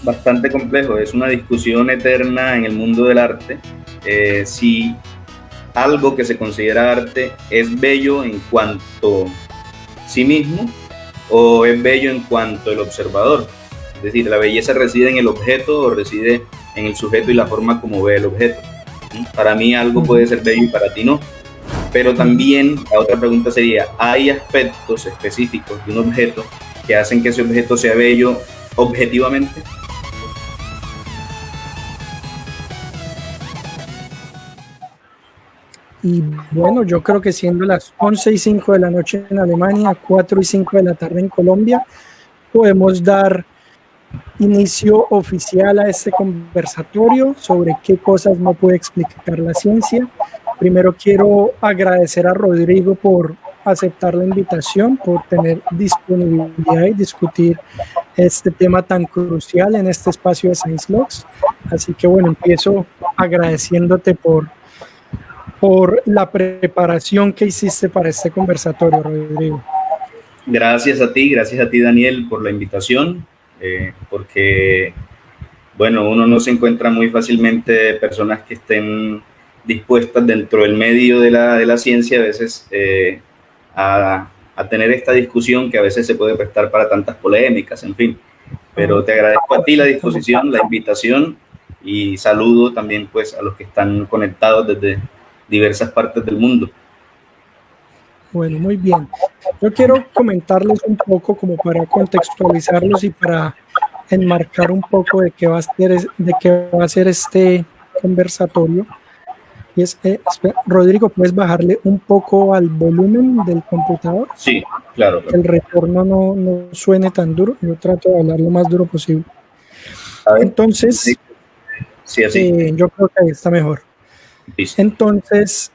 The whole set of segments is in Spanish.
bastante complejo, es una discusión eterna en el mundo del arte, si algo que se considera arte es bello en cuanto a sí mismo o es bello en cuanto al observador. Es decir, la belleza reside en el objeto o reside en el sujeto y la forma como ve el objeto. Para mí algo puede ser bello y para ti no. Pero también la otra pregunta sería, ¿hay aspectos específicos de un objeto que hacen que ese objeto sea bello objetivamente? Y bueno, yo creo que siendo las 11:05 de la noche en Alemania, 4:05 de la tarde en Colombia, podemos dar inicio oficial a este conversatorio sobre qué cosas no puede explicar la ciencia. Primero quiero agradecer a Rodrigo por aceptar la invitación, por tener disponibilidad y discutir este tema tan crucial en este espacio de Science Logs. Así que bueno, empiezo agradeciéndote por la preparación que hiciste para este conversatorio, Rodrigo. Gracias a ti, Daniel, por la invitación, porque, bueno, uno no se encuentra muy fácilmente personas que estén dispuestas dentro del medio de la ciencia a veces a tener esta discusión que a veces se puede prestar para tantas polémicas, en fin. Pero te agradezco a ti la disposición, la invitación y saludo también pues a los que están conectados desde diversas partes del mundo. Bueno, muy bien. Yo quiero comentarles un poco como para contextualizarlos y para enmarcar un poco de qué va a ser este conversatorio. Y Rodrigo, ¿puedes bajarle un poco al volumen del computador? Sí, claro. Que el retorno no suene tan duro. Yo trato de hablar lo más duro posible. Entonces, sí, así. Yo creo que ahí está mejor. Listo. Entonces,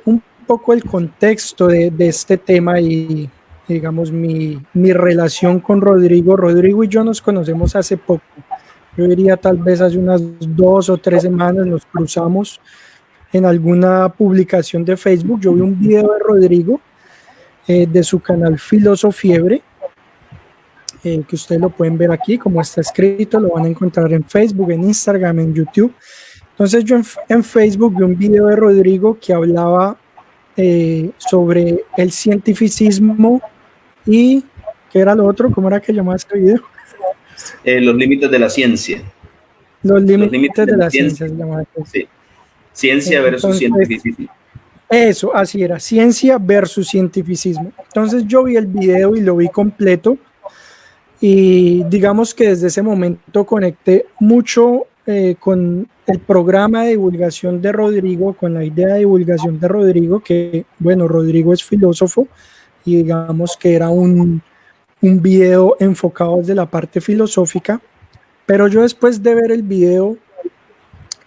un poco el contexto de este tema y, digamos, mi relación con Rodrigo. Rodrigo y yo nos conocemos hace poco. Yo diría tal vez hace unas 2 o 3 semanas nos cruzamos en alguna publicación de Facebook. Yo vi un video de Rodrigo de su canal Filosofiebre, que ustedes lo pueden ver aquí, como está escrito, lo van a encontrar en Facebook, en Instagram, en YouTube. Entonces yo en Facebook vi un video de Rodrigo que hablaba sobre el cientificismo y ¿qué era lo otro? ¿Cómo era que llamaba este video? Los límites de la ciencia. Los límites de la ciencia se llamaba. Sí. Ciencia versus cientificismo. Eso, así era, ciencia versus cientificismo. Entonces yo vi el video y lo vi completo y digamos que desde ese momento conecté mucho con el programa de divulgación de Rodrigo, con la idea de divulgación de Rodrigo, que bueno, Rodrigo es filósofo y digamos que era un video enfocado desde la parte filosófica, pero yo después de ver el video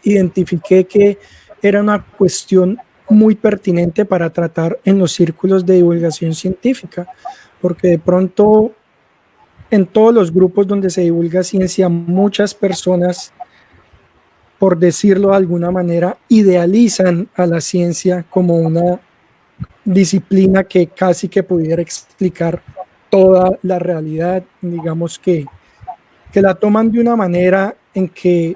identifiqué que era una cuestión muy pertinente para tratar en los círculos de divulgación científica, porque de pronto en todos los grupos donde se divulga ciencia, muchas personas, por decirlo de alguna manera, idealizan a la ciencia como una disciplina que casi que pudiera explicar toda la realidad, digamos que la toman de una manera en que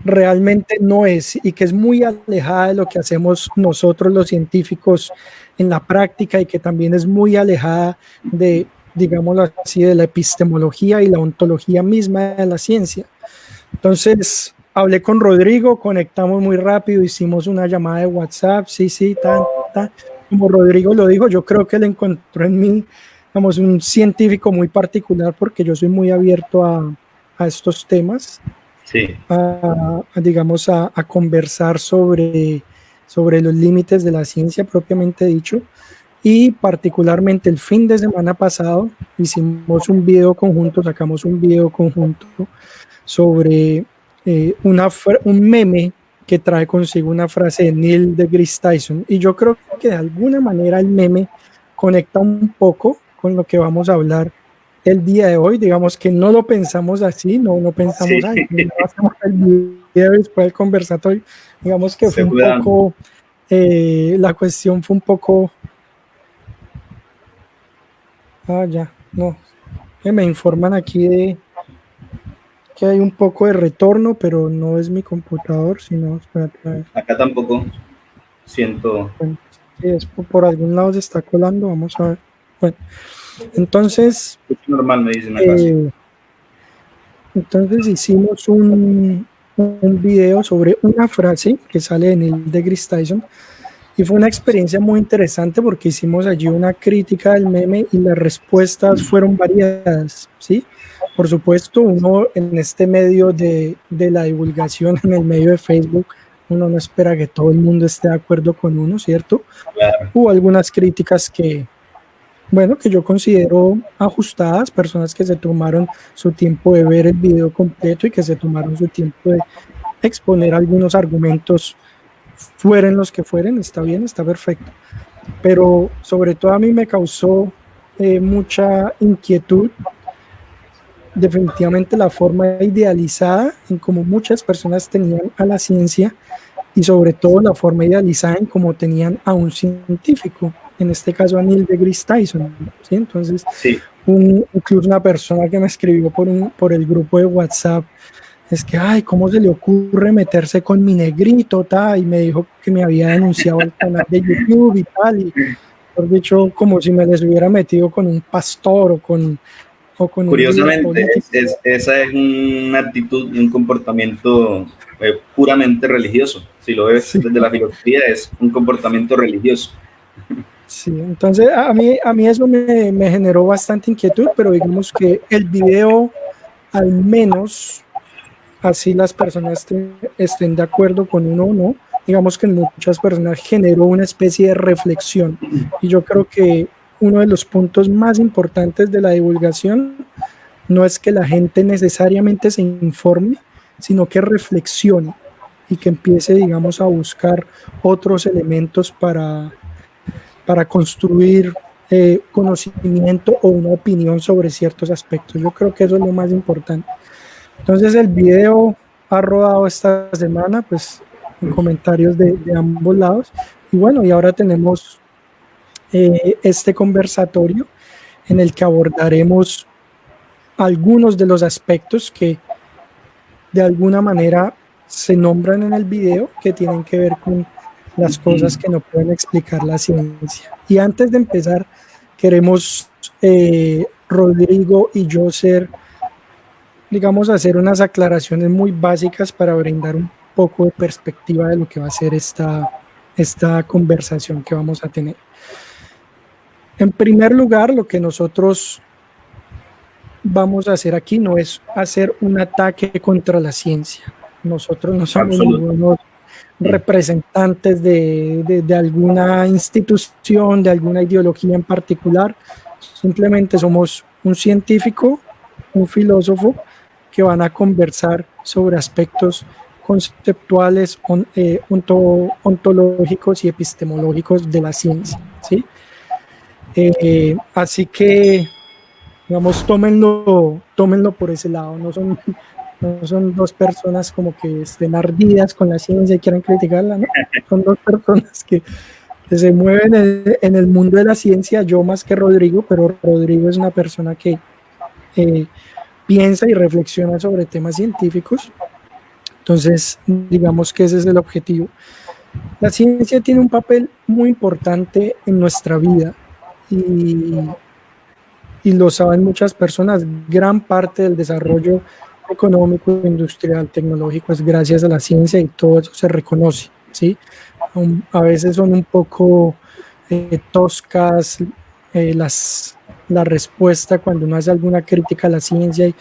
realmente no es y que es muy alejada de lo que hacemos nosotros los científicos en la práctica y que también es muy alejada de, digámoslo así, de la epistemología y la ontología misma de la ciencia. Entonces, hablé con Rodrigo, conectamos muy rápido, hicimos una llamada de WhatsApp, sí, como Rodrigo lo dijo, yo creo que él encontró en mí, digamos, un científico muy particular porque yo soy muy abierto a estos temas. Sí. Digamos, a conversar sobre los límites de la ciencia propiamente dicho, y particularmente el fin de semana pasado hicimos un video conjunto, sacamos un video conjunto sobre un meme que trae consigo una frase de Neil deGrasse Tyson, y yo creo que de alguna manera el meme conecta un poco con lo que vamos a hablar el día de hoy. Digamos que no lo pensamos así, no pensamos, sí. Hacemos el video después del conversatorio. Digamos que fue un poco, la cuestión fue un poco, que me informan aquí que hay un poco de retorno, pero no es mi computador, sino... Espérate, a ver. Acá tampoco siento... Bueno, si es por algún lado se está colando, vamos a ver. Bueno, entonces... normal, me dicen acá, sí. Entonces hicimos un video sobre una frase que sale en el de Chris Tyson y fue una experiencia muy interesante porque hicimos allí una crítica del meme y las respuestas fueron variadas, ¿sí? Por supuesto, uno en este medio de la divulgación, en el medio de Facebook, uno no espera que todo el mundo esté de acuerdo con uno, ¿cierto? Claro. Hubo algunas críticas que, bueno, que yo considero ajustadas, personas que se tomaron su tiempo de ver el video completo y que se tomaron su tiempo de exponer algunos argumentos, fueren los que fueren, está bien, está perfecto. Pero sobre todo a mí me causó mucha inquietud definitivamente la forma idealizada en cómo muchas personas tenían a la ciencia y sobre todo la forma idealizada en cómo tenían a un científico, en este caso a Neil deGrasse Tyson, ¿sí? Entonces, sí. Incluso una persona que me escribió por el grupo de WhatsApp, es que, ay, ¿cómo se le ocurre meterse con mi negrito, tal? Y me dijo que me había denunciado al canal de YouTube y tal, y por dicho, como si me les hubiera metido con un pastor o con Curiosamente, esa es una actitud y un comportamiento puramente religioso. Si lo ves sí. Desde la filosofía, es un comportamiento religioso. Sí, entonces a mí eso me generó bastante inquietud, pero digamos que el video, al menos, así las personas estén de acuerdo con uno o no, digamos que en muchas personas generó una especie de reflexión. Y yo creo que uno de los puntos más importantes de la divulgación no es que la gente necesariamente se informe, sino que reflexione y que empiece, digamos, a buscar otros elementos para construir conocimiento o una opinión sobre ciertos aspectos. Yo creo que eso es lo más importante. Entonces el video ha rodado esta semana, pues en comentarios de ambos lados. Y bueno, y ahora tenemos este conversatorio en el que abordaremos algunos de los aspectos que de alguna manera se nombran en el video que tienen que ver con las cosas que no pueden explicar la ciencia. Y antes de empezar, queremos Rodrigo y yo hacer unas aclaraciones muy básicas para brindar un poco de perspectiva de lo que va a ser esta conversación que vamos a tener. En primer lugar, lo que nosotros vamos a hacer aquí no es hacer un ataque contra la ciencia. Nosotros no somos ningunos representantes de alguna institución, de alguna ideología en particular. Simplemente somos un científico, un filósofo que van a conversar sobre aspectos conceptuales, ontológicos y epistemológicos de la ciencia, ¿sí? Así que, digamos, tómenlo por ese lado. No son dos personas como que estén ardidas con la ciencia y quieran criticarla, ¿no? Son dos personas que se mueven en el mundo de la ciencia, yo más que Rodrigo, pero Rodrigo es una persona que piensa y reflexiona sobre temas científicos. Entonces, digamos que ese es el objetivo. La ciencia tiene un papel muy importante en nuestra vida y lo saben muchas personas. Gran parte del desarrollo económico, industrial, tecnológico es gracias a la ciencia y todo eso se reconoce, ¿sí? A veces son un poco toscas la respuesta cuando uno hace alguna crítica a la ciencia y,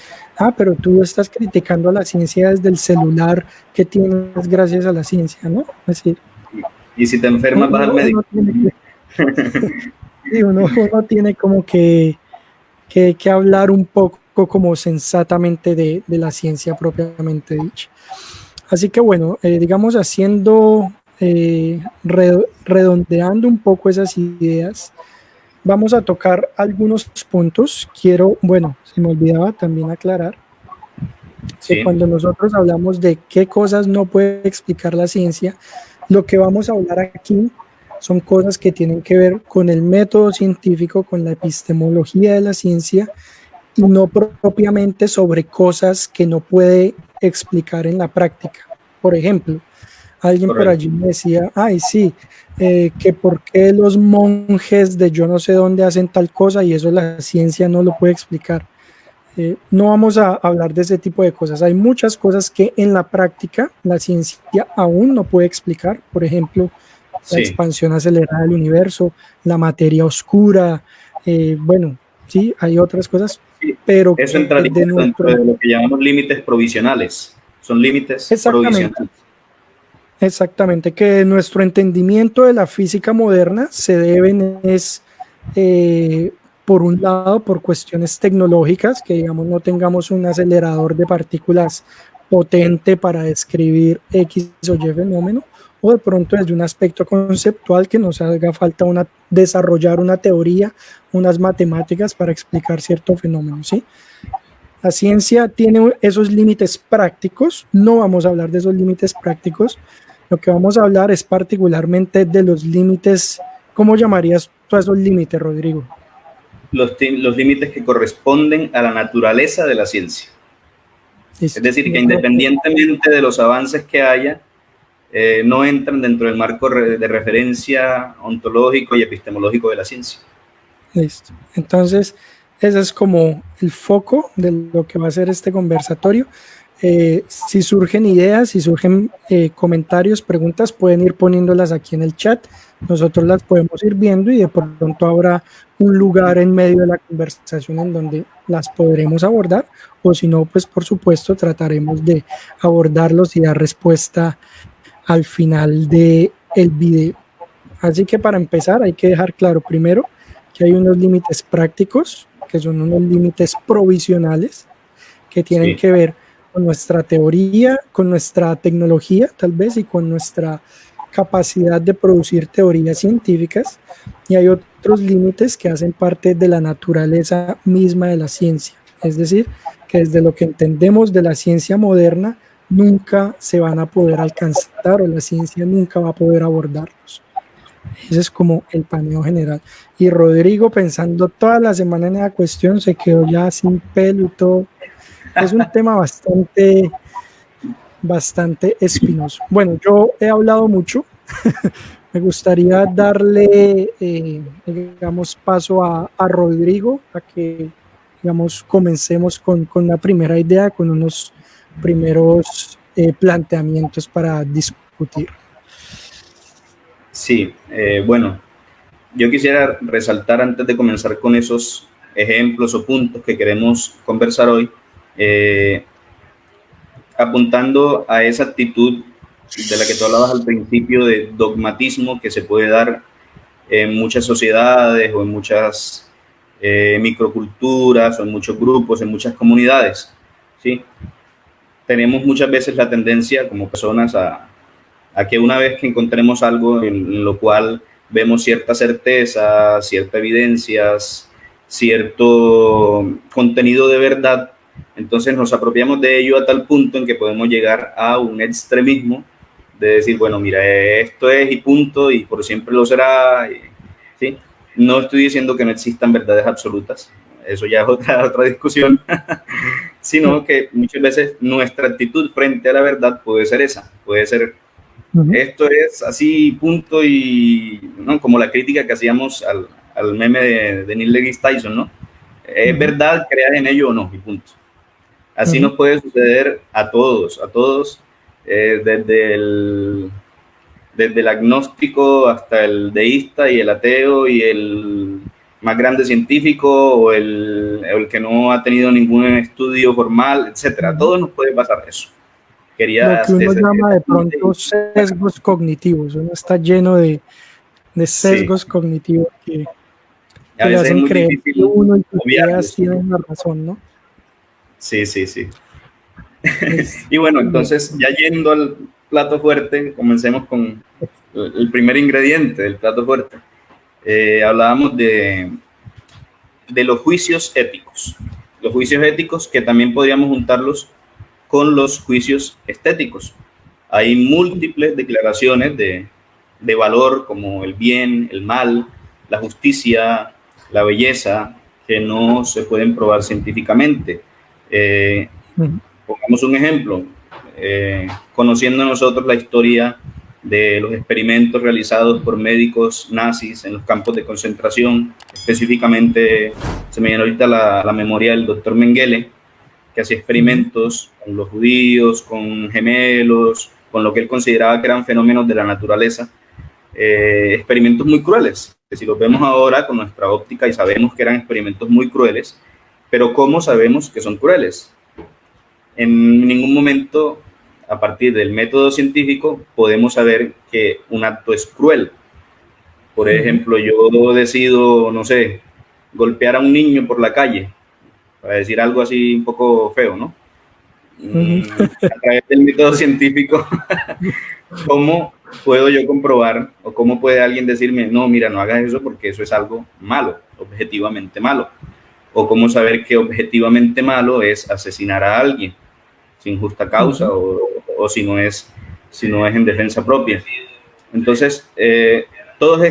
pero tú estás criticando a la ciencia desde el celular que tienes gracias a la ciencia, ¿no? Es decir, y si te enfermas vas al médico. Uno tiene como que hablar un poco como sensatamente de la ciencia propiamente dicha. Así que bueno, digamos haciendo, redondeando un poco esas ideas, vamos a tocar algunos puntos. Se me olvidaba también aclarar que cuando nosotros hablamos de qué cosas no puede explicar la ciencia, lo que vamos a hablar aquí son cosas que tienen que ver con el método científico, con la epistemología de la ciencia y no propiamente sobre cosas que no puede explicar en la práctica. Por ejemplo, alguien por allí me decía, ay, sí, que por qué los monjes de yo no sé dónde hacen tal cosa y eso la ciencia no lo puede explicar. No vamos a hablar de ese tipo de cosas. Hay muchas cosas que en la práctica la ciencia aún no puede explicar. Por ejemplo, la expansión acelerada del universo, la materia oscura, bueno, sí, hay otras cosas, Sí, pero eso entraría dentro de lo que llamamos límites provisionales. Son límites provisionales. Exactamente, que nuestro entendimiento de la física moderna se deben es, por un lado, por cuestiones tecnológicas, que digamos no tengamos un acelerador de partículas potente para describir X o Y fenómeno, o de pronto desde un aspecto conceptual que nos haga falta desarrollar una teoría, unas matemáticas para explicar cierto fenómeno, ¿sí? La ciencia tiene esos límites prácticos, no vamos a hablar de esos límites prácticos, lo que vamos a hablar es particularmente de los límites. ¿Cómo llamarías tú a esos límites, Rodrigo? Los límites que corresponden a la naturaleza de la ciencia. Listo. Es decir, que independientemente de los avances que haya, no entran dentro del marco de referencia ontológico y epistemológico de la ciencia. Listo. Entonces, ese es como el foco de lo que va a ser este conversatorio. Si surgen ideas, si surgen comentarios, preguntas, pueden ir poniéndolas aquí en el chat. Nosotros las podemos ir viendo y de pronto habrá un lugar en medio de la conversación en donde las podremos abordar, o si no, pues por supuesto trataremos de abordarlos y dar respuesta al final del video. Así que para empezar hay que dejar claro primero que hay unos límites prácticos, que son unos límites provisionales, que tienen que ver con nuestra teoría, con nuestra tecnología tal vez y con nuestra capacidad de producir teorías científicas, y hay otros límites que hacen parte de la naturaleza misma de la ciencia, es decir, que desde lo que entendemos de la ciencia moderna nunca se van a poder alcanzar o la ciencia nunca va a poder abordarlos. Ese es como el paneo general. Y Rodrigo, pensando toda la semana en esa cuestión, se quedó ya sin pelo y todo. Es un tema bastante espinoso. Bueno, yo he hablado mucho. Me gustaría darle, digamos, paso a Rodrigo, a que, digamos, comencemos con la primera idea, con unos primeros planteamientos para discutir. Sí, bueno, yo quisiera resaltar antes de comenzar con esos ejemplos o puntos que queremos conversar hoy, apuntando a esa actitud de la que tú hablabas al principio de dogmatismo que se puede dar en muchas sociedades o en muchas microculturas o en muchos grupos, en muchas comunidades, ¿sí? Tenemos muchas veces la tendencia como personas a que una vez que encontremos algo en lo cual vemos cierta certeza, cierta evidencias, cierto contenido de verdad, entonces nos apropiamos de ello a tal punto en que podemos llegar a un extremismo de decir, bueno, mira, esto es y punto, y por siempre lo será, ¿sí? No estoy diciendo que no existan verdades absolutas, eso ya es otra discusión, sino que muchas veces nuestra actitud frente a la verdad puede ser esa, puede ser esto es así, punto, y ¿no? Como la crítica que hacíamos al meme de Neil deGrasse Tyson, ¿no? Es verdad, creas en ello o no, y punto. Así nos puede suceder a todos, desde el agnóstico hasta el deísta y el ateo y el más grande científico o el que no ha tenido ningún estudio formal, etcétera. A todos nos puede pasar eso. Lo que uno llama de pronto sesgos cognitivos. Uno está lleno de sesgos cognitivos que le hacen creer que uno y sus ideas tienen la razón, ¿no? Sí. Y bueno, entonces ya yendo al plato fuerte, comencemos con el primer ingrediente del plato fuerte. Hablábamos de los juicios éticos. Los juicios éticos que también podríamos juntarlos con los juicios estéticos. Hay múltiples declaraciones de valor como el bien, el mal, la justicia, la belleza, que no se pueden probar científicamente. Pongamos un ejemplo, conociendo nosotros la historia de los experimentos realizados por médicos nazis en los campos de concentración, específicamente se me viene ahorita la memoria del doctor Mengele, que hacía experimentos con los judíos, con gemelos, con lo que él consideraba que eran fenómenos de la naturaleza, experimentos muy crueles, que si los vemos ahora con nuestra óptica y sabemos que eran experimentos muy crueles, pero ¿cómo sabemos que son crueles? En ningún momento, a partir del método científico, podemos saber que un acto es cruel. Por ejemplo, yo decido, no sé, golpear a un niño por la calle, para decir algo así un poco feo, ¿no? A través del método científico, ¿cómo puedo yo comprobar o cómo puede alguien decirme, no, mira, no hagas eso porque eso es algo malo, objetivamente malo? O cómo saber que objetivamente malo es asesinar a alguien sin justa causa o si no es en defensa propia. Entonces, todos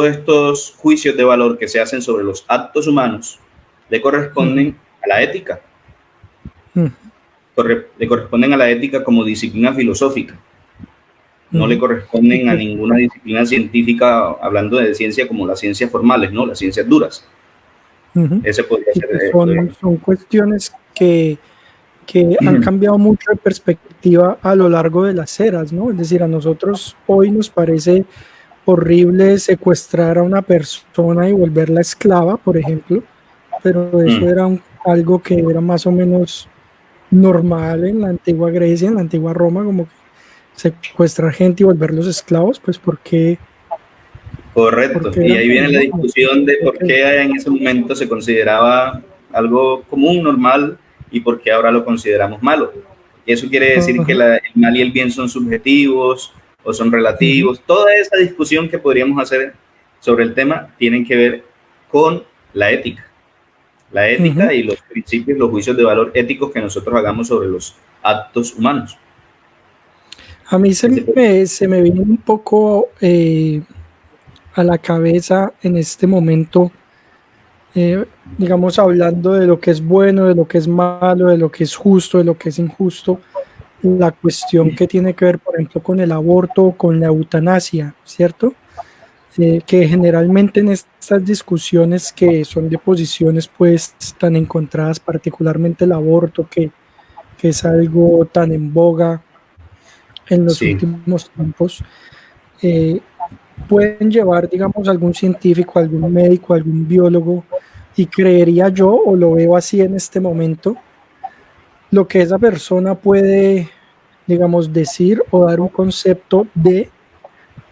estos juicios de valor que se hacen sobre los actos humanos le corresponden a la ética. Le corresponden a la ética como disciplina filosófica. No le corresponden a ninguna disciplina científica, hablando de ciencia como las ciencias formales, ¿no? Las ciencias duras. Ese podría ser. Son cuestiones que han cambiado mucho de perspectiva a lo largo de las eras, ¿no? Es decir, a nosotros hoy nos parece horrible secuestrar a una persona y volverla esclava, por ejemplo, pero eso era algo que era más o menos normal en la antigua Grecia, en la antigua Roma, como que secuestrar gente y volverlos esclavos, pues porque... Correcto, y ahí viene la discusión de por qué en ese momento se consideraba algo común, normal, y por qué ahora lo consideramos malo. Y eso quiere decir que el mal y el bien son subjetivos o son relativos. Toda esa discusión que podríamos hacer sobre el tema tienen que ver con la ética. La ética y los principios, los juicios de valor éticos que nosotros hagamos sobre los actos humanos. A mí se me viene un poco a la cabeza en este momento, digamos, hablando de lo que es bueno, de lo que es malo, de lo que es justo, de lo que es injusto, la cuestión que tiene que ver, por ejemplo, con el aborto, con la eutanasia, ¿cierto? Que generalmente en estas discusiones que son de posiciones pues tan encontradas, particularmente el aborto, que es algo tan en boga en los últimos tiempos, pueden llevar, digamos, algún científico, algún médico, algún biólogo, y creería yo, o lo veo así en este momento, lo que esa persona puede, digamos, decir o dar un concepto de,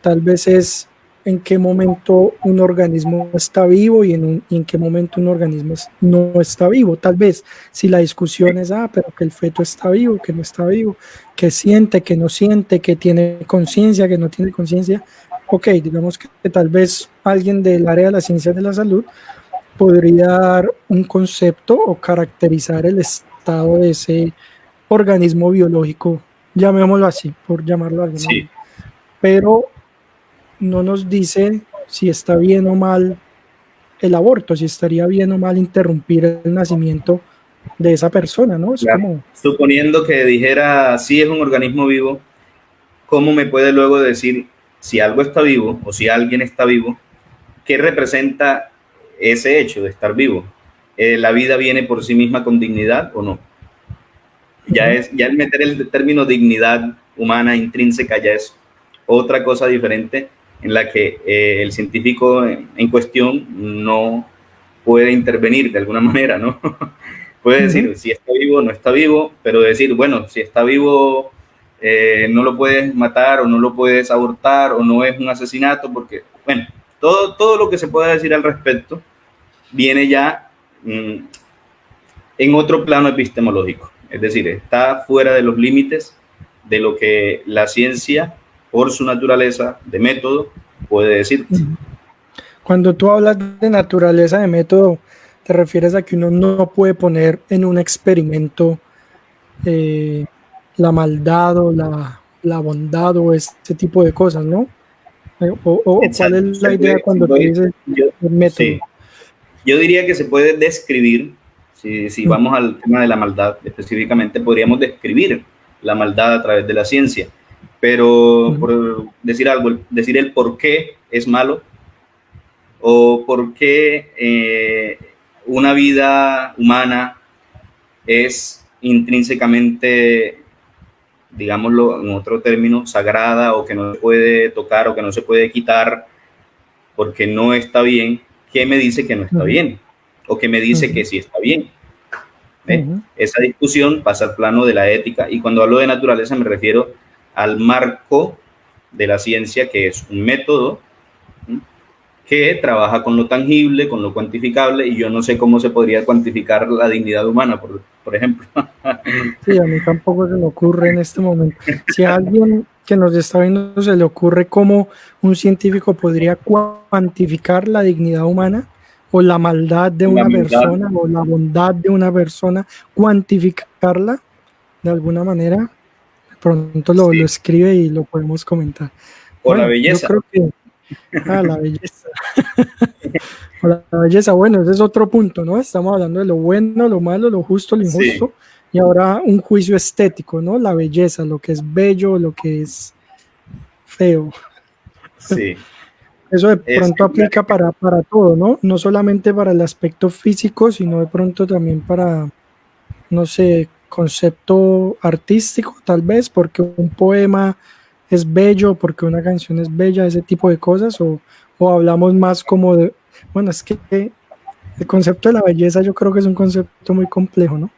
tal vez es en qué momento un organismo está vivo y en qué momento un organismo no está vivo. Tal vez si la discusión es, pero que el feto está vivo, que no está vivo, que siente, que no siente, que tiene conciencia, que no tiene conciencia. Ok, digamos que tal vez alguien del área de las ciencias de la salud podría dar un concepto o caracterizar el estado de ese organismo biológico, llamémoslo así, por llamarlo de alguna manera. Pero no nos dice si está bien o mal el aborto, si estaría bien o mal interrumpir el nacimiento de esa persona, ¿no? Es como... Suponiendo que dijera, sí es un organismo vivo, ¿cómo me puede luego decir si algo está vivo o si alguien está vivo? ¿Qué representa ese hecho de estar vivo? ¿La vida viene por sí misma con dignidad o no? Ya el meter el término dignidad humana intrínseca ya es otra cosa diferente en la que el científico en cuestión no puede intervenir de alguna manera, ¿no? Puede decir si está vivo o no está vivo, pero decir, bueno, si está vivo no lo puedes matar o no lo puedes abortar o no es un asesinato, porque, bueno, todo lo que se pueda decir al respecto viene ya en otro plano epistemológico, es decir, está fuera de los límites de lo que la ciencia, por su naturaleza de método, puede decir. Cuando tú hablas de naturaleza de método, te refieres a que uno no puede poner en un experimento la maldad o la bondad o este tipo de cosas, ¿no? ¿O cuál es la idea cuando tú dices método? Yo diría que se puede describir, si vamos al tema de la maldad específicamente, podríamos describir la maldad a través de la ciencia, pero por decir algo, decir el por qué es malo o por qué una vida humana es intrínsecamente, digámoslo en otro término, sagrada o que no se puede tocar o que no se puede quitar porque no está bien, ¿qué me dice que no está bien? ¿O qué me dice que sí está bien? Esa discusión pasa al plano de la ética, y cuando hablo de naturaleza me refiero al marco de la ciencia, que es un método que trabaja con lo tangible, con lo cuantificable, y yo no sé cómo se podría cuantificar la dignidad humana, por ejemplo. Sí, a mí tampoco se me ocurre en este momento. Si a alguien que nos está viendo se le ocurre cómo un científico podría cuantificar la dignidad humana o la maldad de una persona o la bondad de una persona, cuantificarla de alguna manera, de pronto lo escribe y lo podemos comentar. O bueno, la belleza. Yo creo que la belleza. O la belleza, bueno, ese es otro punto, ¿no? Estamos hablando de lo bueno, lo malo, lo justo, lo injusto. Y ahora un juicio estético, ¿no? La belleza, lo que es bello, lo que es feo. Sí. Eso de pronto aplica para todo, ¿no? No solamente para el aspecto físico, sino de pronto también para, no sé, concepto artístico, tal vez, porque un poema es bello, porque una canción es bella, ese tipo de cosas, o hablamos más como de, bueno, es que el concepto de la belleza yo creo que es un concepto muy complejo, ¿no?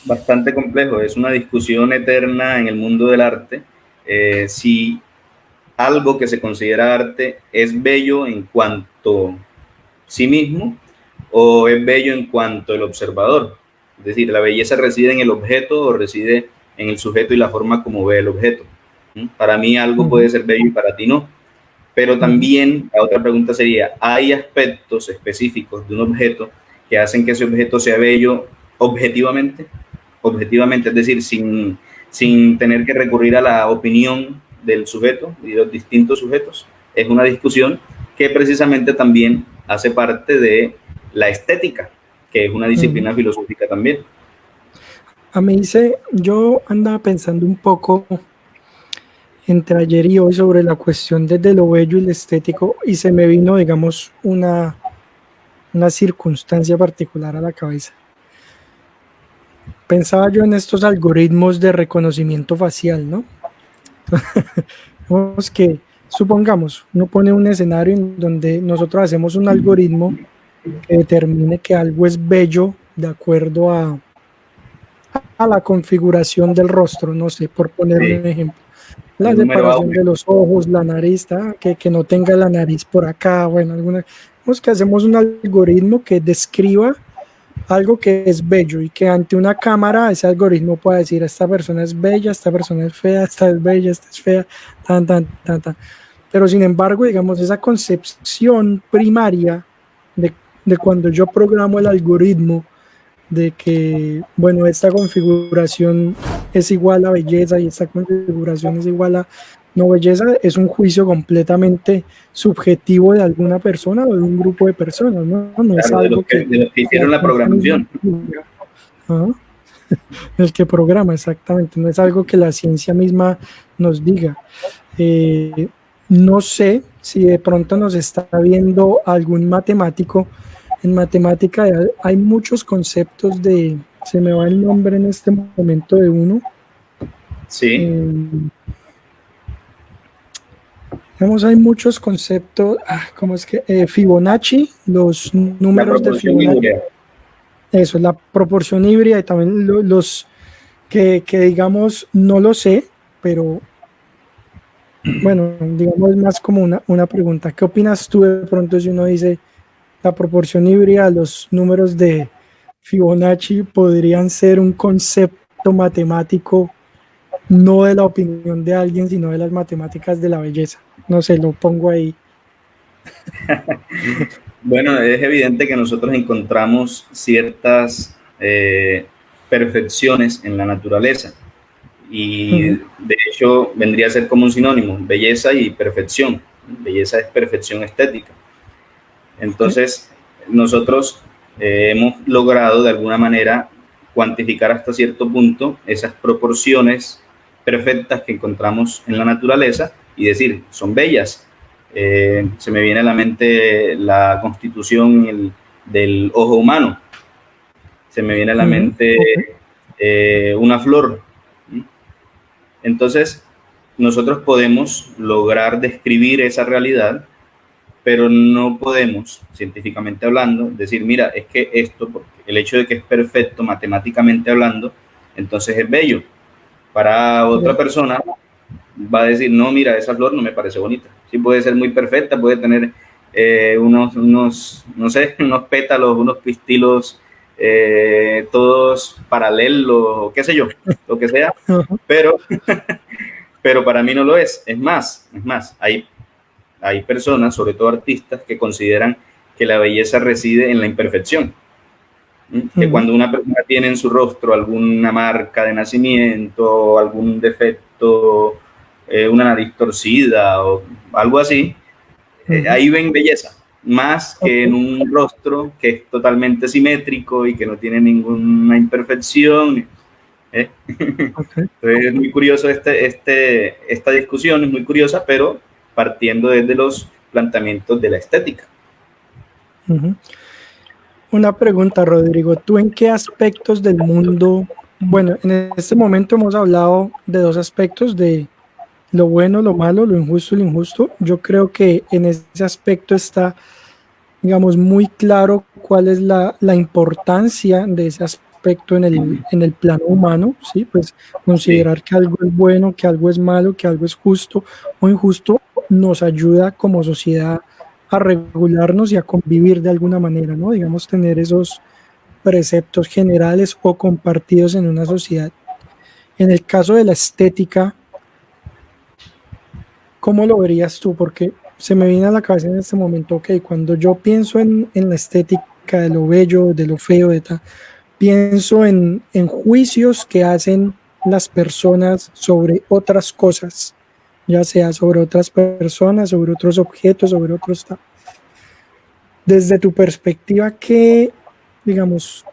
Bastante complejo, es una discusión eterna en el mundo del arte, si algo que se considera arte es bello en cuanto sí mismo o es bello en cuanto el observador. Es decir, la belleza reside en el objeto o reside en el sujeto y la forma como ve el objeto. Para mí algo puede ser bello y para ti no. Pero también la otra pregunta sería, ¿hay aspectos específicos de un objeto que hacen que ese objeto sea bello objetivamente? Objetivamente, es decir, sin tener que recurrir a la opinión del sujeto y de los distintos sujetos. Es una discusión que precisamente también hace parte de la estética, que es una disciplina filosófica también. A mí yo andaba pensando un poco entre ayer y hoy sobre la cuestión desde lo bello y lo estético, y se me vino, digamos, una circunstancia particular a la cabeza. Pensaba yo en estos algoritmos de reconocimiento facial, ¿no? Supongamos, uno pone un escenario en donde nosotros hacemos un algoritmo que determine que algo es bello de acuerdo a la configuración del rostro, no sé, por poner un ejemplo. La separación de los ojos, la nariz, que no tenga la nariz por acá, bueno, que hacemos un algoritmo que describa algo que es bello y que ante una cámara ese algoritmo pueda decir esta persona es bella, esta persona es fea, esta es bella, esta es fea, tan. Pero sin embargo, digamos, esa concepción primaria de cuando yo programo el algoritmo de que, bueno, esta configuración es igual a belleza y esta configuración es igual a no belleza, es un juicio completamente subjetivo de alguna persona o de un grupo de personas, ¿no? No es algo de los que hicieron la programación. El que programa, exactamente, no es algo que la ciencia misma nos diga. No sé si de pronto nos está viendo algún matemático. En matemática hay muchos conceptos se me va el nombre en este momento de uno. Sí. Hay muchos conceptos, ¿cómo es que? Fibonacci, los números de Fibonacci. Híbrida. Eso, la proporción híbrida y también los que digamos, no lo sé, pero bueno, digamos más como una pregunta. ¿Qué opinas tú de pronto si uno dice la proporción híbrida, los números de Fibonacci podrían ser un concepto matemático, no de la opinión de alguien, sino de las matemáticas de la belleza? No sé, lo pongo ahí. Bueno, es evidente que nosotros encontramos ciertas perfecciones en la naturaleza y de hecho vendría a ser como un sinónimo, belleza y perfección. Belleza es perfección estética. Entonces, nosotros hemos logrado de alguna manera cuantificar hasta cierto punto esas proporciones perfectas que encontramos en la naturaleza y decir, son bellas. Se me viene a la mente la constitución del ojo humano, se me viene a la mente una flor. Entonces, nosotros podemos lograr describir esa realidad, pero no podemos, científicamente hablando, decir, mira, es que esto, porque el hecho de que es perfecto matemáticamente hablando, entonces es bello. Para otra persona va a decir, no, mira, esa flor no me parece bonita. Sí puede ser muy perfecta, puede tener unos, no sé, unos pétalos, unos pistilos todos paralelos, qué sé yo, lo que sea, pero para mí no lo es. Es más, hay personas, sobre todo artistas, que consideran que la belleza reside en la imperfección. Que cuando una persona tiene en su rostro alguna marca de nacimiento, algún defecto, una nariz torcida o algo así, ahí ven belleza, más que en un rostro que es totalmente simétrico y que no tiene ninguna imperfección. Entonces es muy curioso esta discusión, es muy curiosa, pero partiendo desde los planteamientos de la estética. Una pregunta, Rodrigo, ¿tú en qué aspectos del mundo, bueno, en este momento hemos hablado de dos aspectos, de lo bueno, lo malo, lo injusto y lo injusto? Yo creo que en ese aspecto está, digamos, muy claro cuál es la importancia de ese aspecto en el plano humano, ¿sí? Pues considerar que algo es bueno, que algo es malo, que algo es justo o injusto, nos ayuda como sociedad a regularnos y a convivir de alguna manera, ¿no? Digamos, tener esos preceptos generales o compartidos en una sociedad. En el caso de la estética, ¿cómo lo verías tú? Porque se me viene a la cabeza en este momento, ok, cuando yo pienso en la estética de lo bello, de lo feo, pienso en juicios que hacen las personas sobre otras cosas, ya sea sobre otras personas, sobre otros objetos, sobre otros... Desde tu perspectiva, ¿qué, digamos,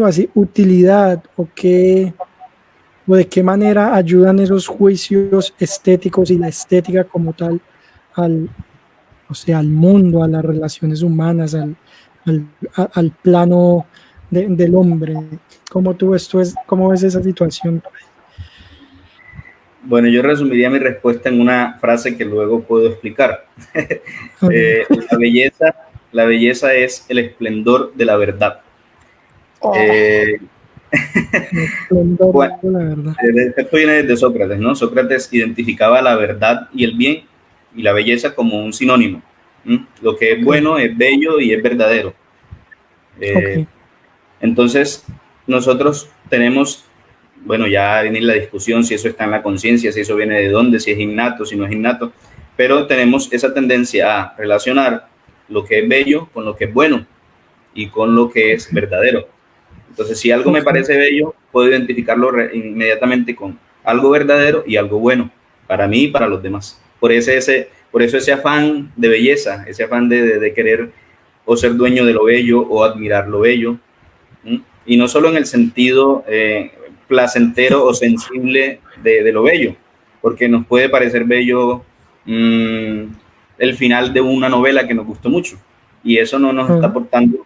así, utilidad o de qué manera ayudan esos juicios estéticos y la estética como tal al mundo, a las relaciones humanas, al plano del hombre? ¿Cómo tú cómo ves esa situación? Bueno, yo resumiría mi respuesta en una frase que luego puedo explicar. La belleza es el esplendor de la verdad. Bueno, la verdad. Esto viene de Sócrates, ¿no? Sócrates identificaba la verdad y el bien y la belleza como un sinónimo. Lo que es bueno es bello y es verdadero. Entonces, nosotros tenemos, bueno, ya viene la discusión si eso está en la conciencia, si eso viene de dónde, si es innato, si no es innato, pero tenemos esa tendencia a relacionar lo que es bello con lo que es bueno y con lo que es verdadero. Entonces, si algo me parece bello, puedo identificarlo inmediatamente con algo verdadero y algo bueno, para mí y para los demás. Por eso ese afán de belleza, ese afán de querer o ser dueño de lo bello o admirar lo bello. Y no solo en el sentido placentero o sensible de lo bello, porque nos puede parecer bello el final de una novela que nos gustó mucho, y eso no nos está aportando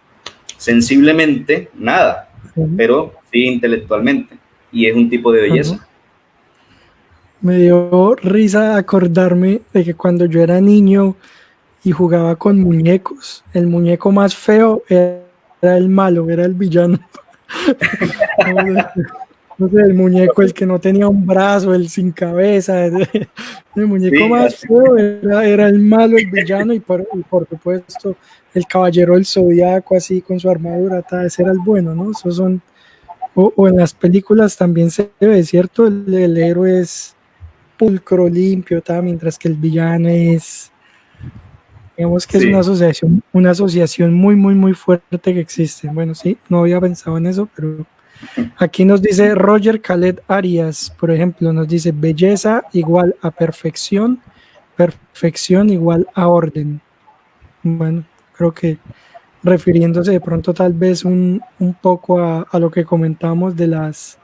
sensiblemente nada, pero sí intelectualmente, y es un tipo de belleza. Me dio risa acordarme de que cuando yo era niño y jugaba con muñecos, el muñeco más feo era el malo, era el villano. No sé, el muñeco, el que no tenía un brazo, el sin cabeza, el muñeco más feo era el malo, el villano, y por supuesto el caballero del zodiaco así con su armadura, ese era el bueno, ¿no? Esos son, o en las películas también se ve, ¿cierto? El héroe es pulcro, limpio, mientras que el villano es, digamos que es una asociación muy, muy, muy fuerte que existe. Bueno, sí, no había pensado en eso, pero aquí nos dice Roger Khaled Arias, por ejemplo, nos dice belleza igual a perfección, perfección igual a orden. Bueno, creo que refiriéndose de pronto tal vez un poco a lo que comentamos de las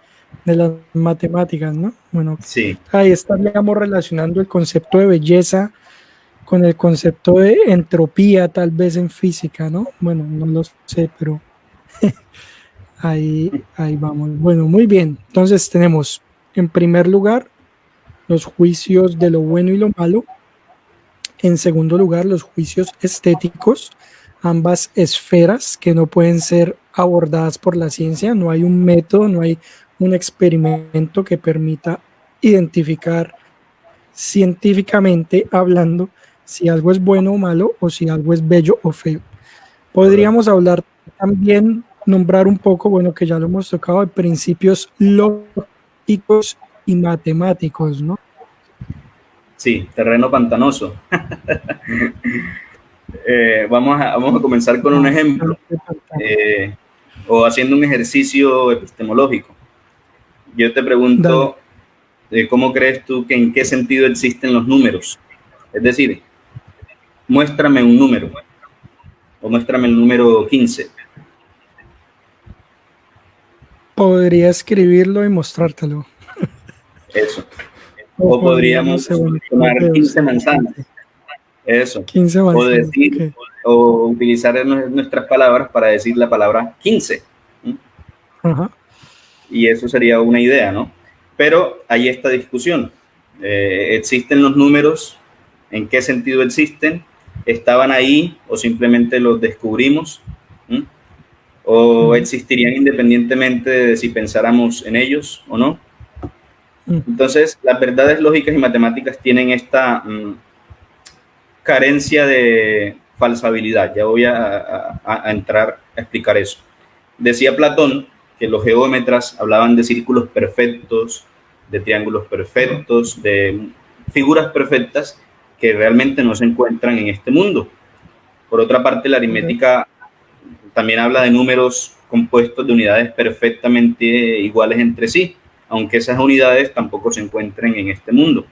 matemáticas, ¿no? Bueno, Sí, ahí estaríamos relacionando el concepto de belleza con el concepto de entropía, tal vez en física, ¿no? Bueno, no lo sé, pero ahí vamos. Bueno, muy bien. Entonces tenemos, en primer lugar, los juicios de lo bueno y lo malo. En segundo lugar, los juicios estéticos, ambas esferas que no pueden ser abordadas por la ciencia. No hay un método, no hay un experimento que permita identificar científicamente hablando si algo es bueno o malo o si algo es bello o feo. correcto. Podríamos hablar también, nombrar un poco, bueno, que ya lo hemos tocado, de principios lógicos y matemáticos, ¿no? Sí, terreno pantanoso. Vamos a comenzar con un ejemplo, Bastante pantano. eh, o haciendo un ejercicio epistemológico. Yo te Dale. pregunto, ¿cómo crees tú que en qué sentido existen los números? Es decir, muéstrame un número, o muéstrame el número 15. Podría escribirlo y mostrártelo. Eso. O O podría, no podríamos sé, bueno, ¿qué más tomar veo 15 usted? manzanas. Eso. 15 O manzanas, decir, ok. o utilizar nuestras palabras para decir la palabra 15. Ajá. Y eso sería una idea, ¿no? Pero hay esta discusión. ¿Existen los números? ¿En qué sentido existen? ¿Estaban ahí o simplemente los descubrimos? ¿Mm? ¿O Ujú, existirían independientemente de si pensáramos en ellos o no? ujú, Entonces, las verdades lógicas y matemáticas tienen esta carencia de falsabilidad. Ya voy a entrar a explicar eso. Decía Platón que los geómetras hablaban de círculos perfectos, de triángulos perfectos, de figuras perfectas que realmente no se encuentran en este mundo. Por otra parte, la ok, aritmética también habla de números compuestos de unidades perfectamente iguales entre sí, aunque esas unidades tampoco se encuentren en este mundo.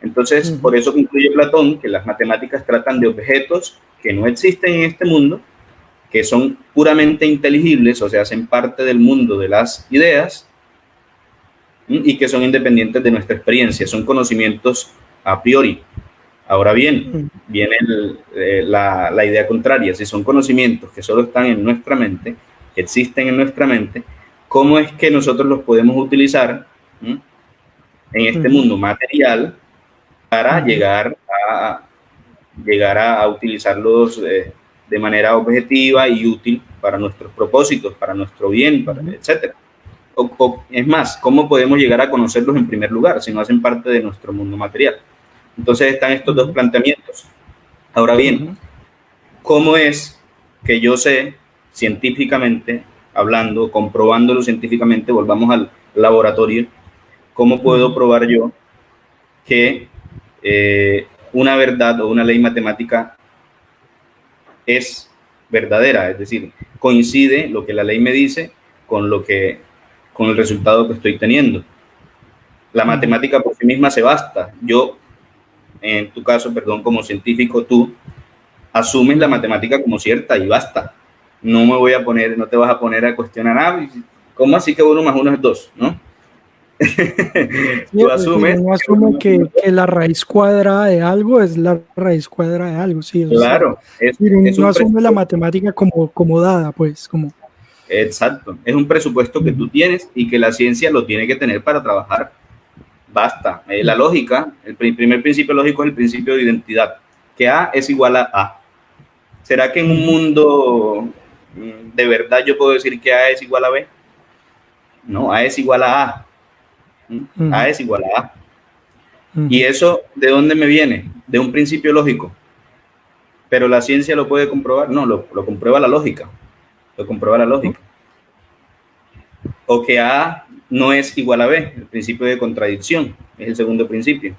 Entonces, ujú, por eso concluye Platón que las matemáticas tratan de objetos que no existen en este mundo, que son puramente inteligibles, o sea, hacen parte del mundo de las ideas y que son independientes de nuestra experiencia, son conocimientos a priori. Ahora bien, ujú, viene la idea contraria, si son conocimientos que solo están en nuestra mente, que existen en nuestra mente, ¿cómo es que nosotros los podemos utilizar en este ujú, mundo material para ujú, a, llegar a utilizarlos de manera objetiva y útil para nuestros propósitos, para nuestro bien, ujú, etcétera? Es más, ¿cómo podemos llegar a conocerlos en primer lugar si no hacen parte de nuestro mundo material? Entonces están estos dos ujú, planteamientos. Ahora bien, ujú, ¿cómo es que yo sé científicamente, hablando, comprobándolo científicamente, volvamos al laboratorio, cómo puedo ujú, probar yo que una verdad o una ley matemática es verdadera? Es decir, coincide lo que la ley me dice con con el resultado que estoy teniendo. La ujú. matemática por sí misma se basta. Yo, en tu caso, perdón, como científico, tú asumes la Ujú. matemática como cierta y basta. No me voy a poner, no te vas a poner a cuestionar, ¿cómo así que uno más uno es dos? ¿No? Sí, Tú es decir, asumes uno que uno asume más uno es dos. que la raíz cuadrada de algo es la raíz cuadrada de algo, sí, eso es cierto. Claro, Es decir, es uno un asume la presupuesto. matemática como dada, pues, como. Exacto, es un presupuesto que Ujú, tú tienes y que la ciencia lo tiene que tener para trabajar. Basta. La ujú, lógica, el primer principio lógico es el principio de identidad, que A es igual a A. ¿Será que en un ujú, mundo de verdad yo puedo decir que A es igual a B? No, A es igual a A. A ujú, es igual a A. ¿Y ujú, eso de dónde me viene? De un principio lógico. Pero la ciencia lo puede comprobar. No, lo comprueba la lógica. Lo comprueba la ujú, lógica. O que A no es igual a B, el principio de contradicción, es el segundo principio.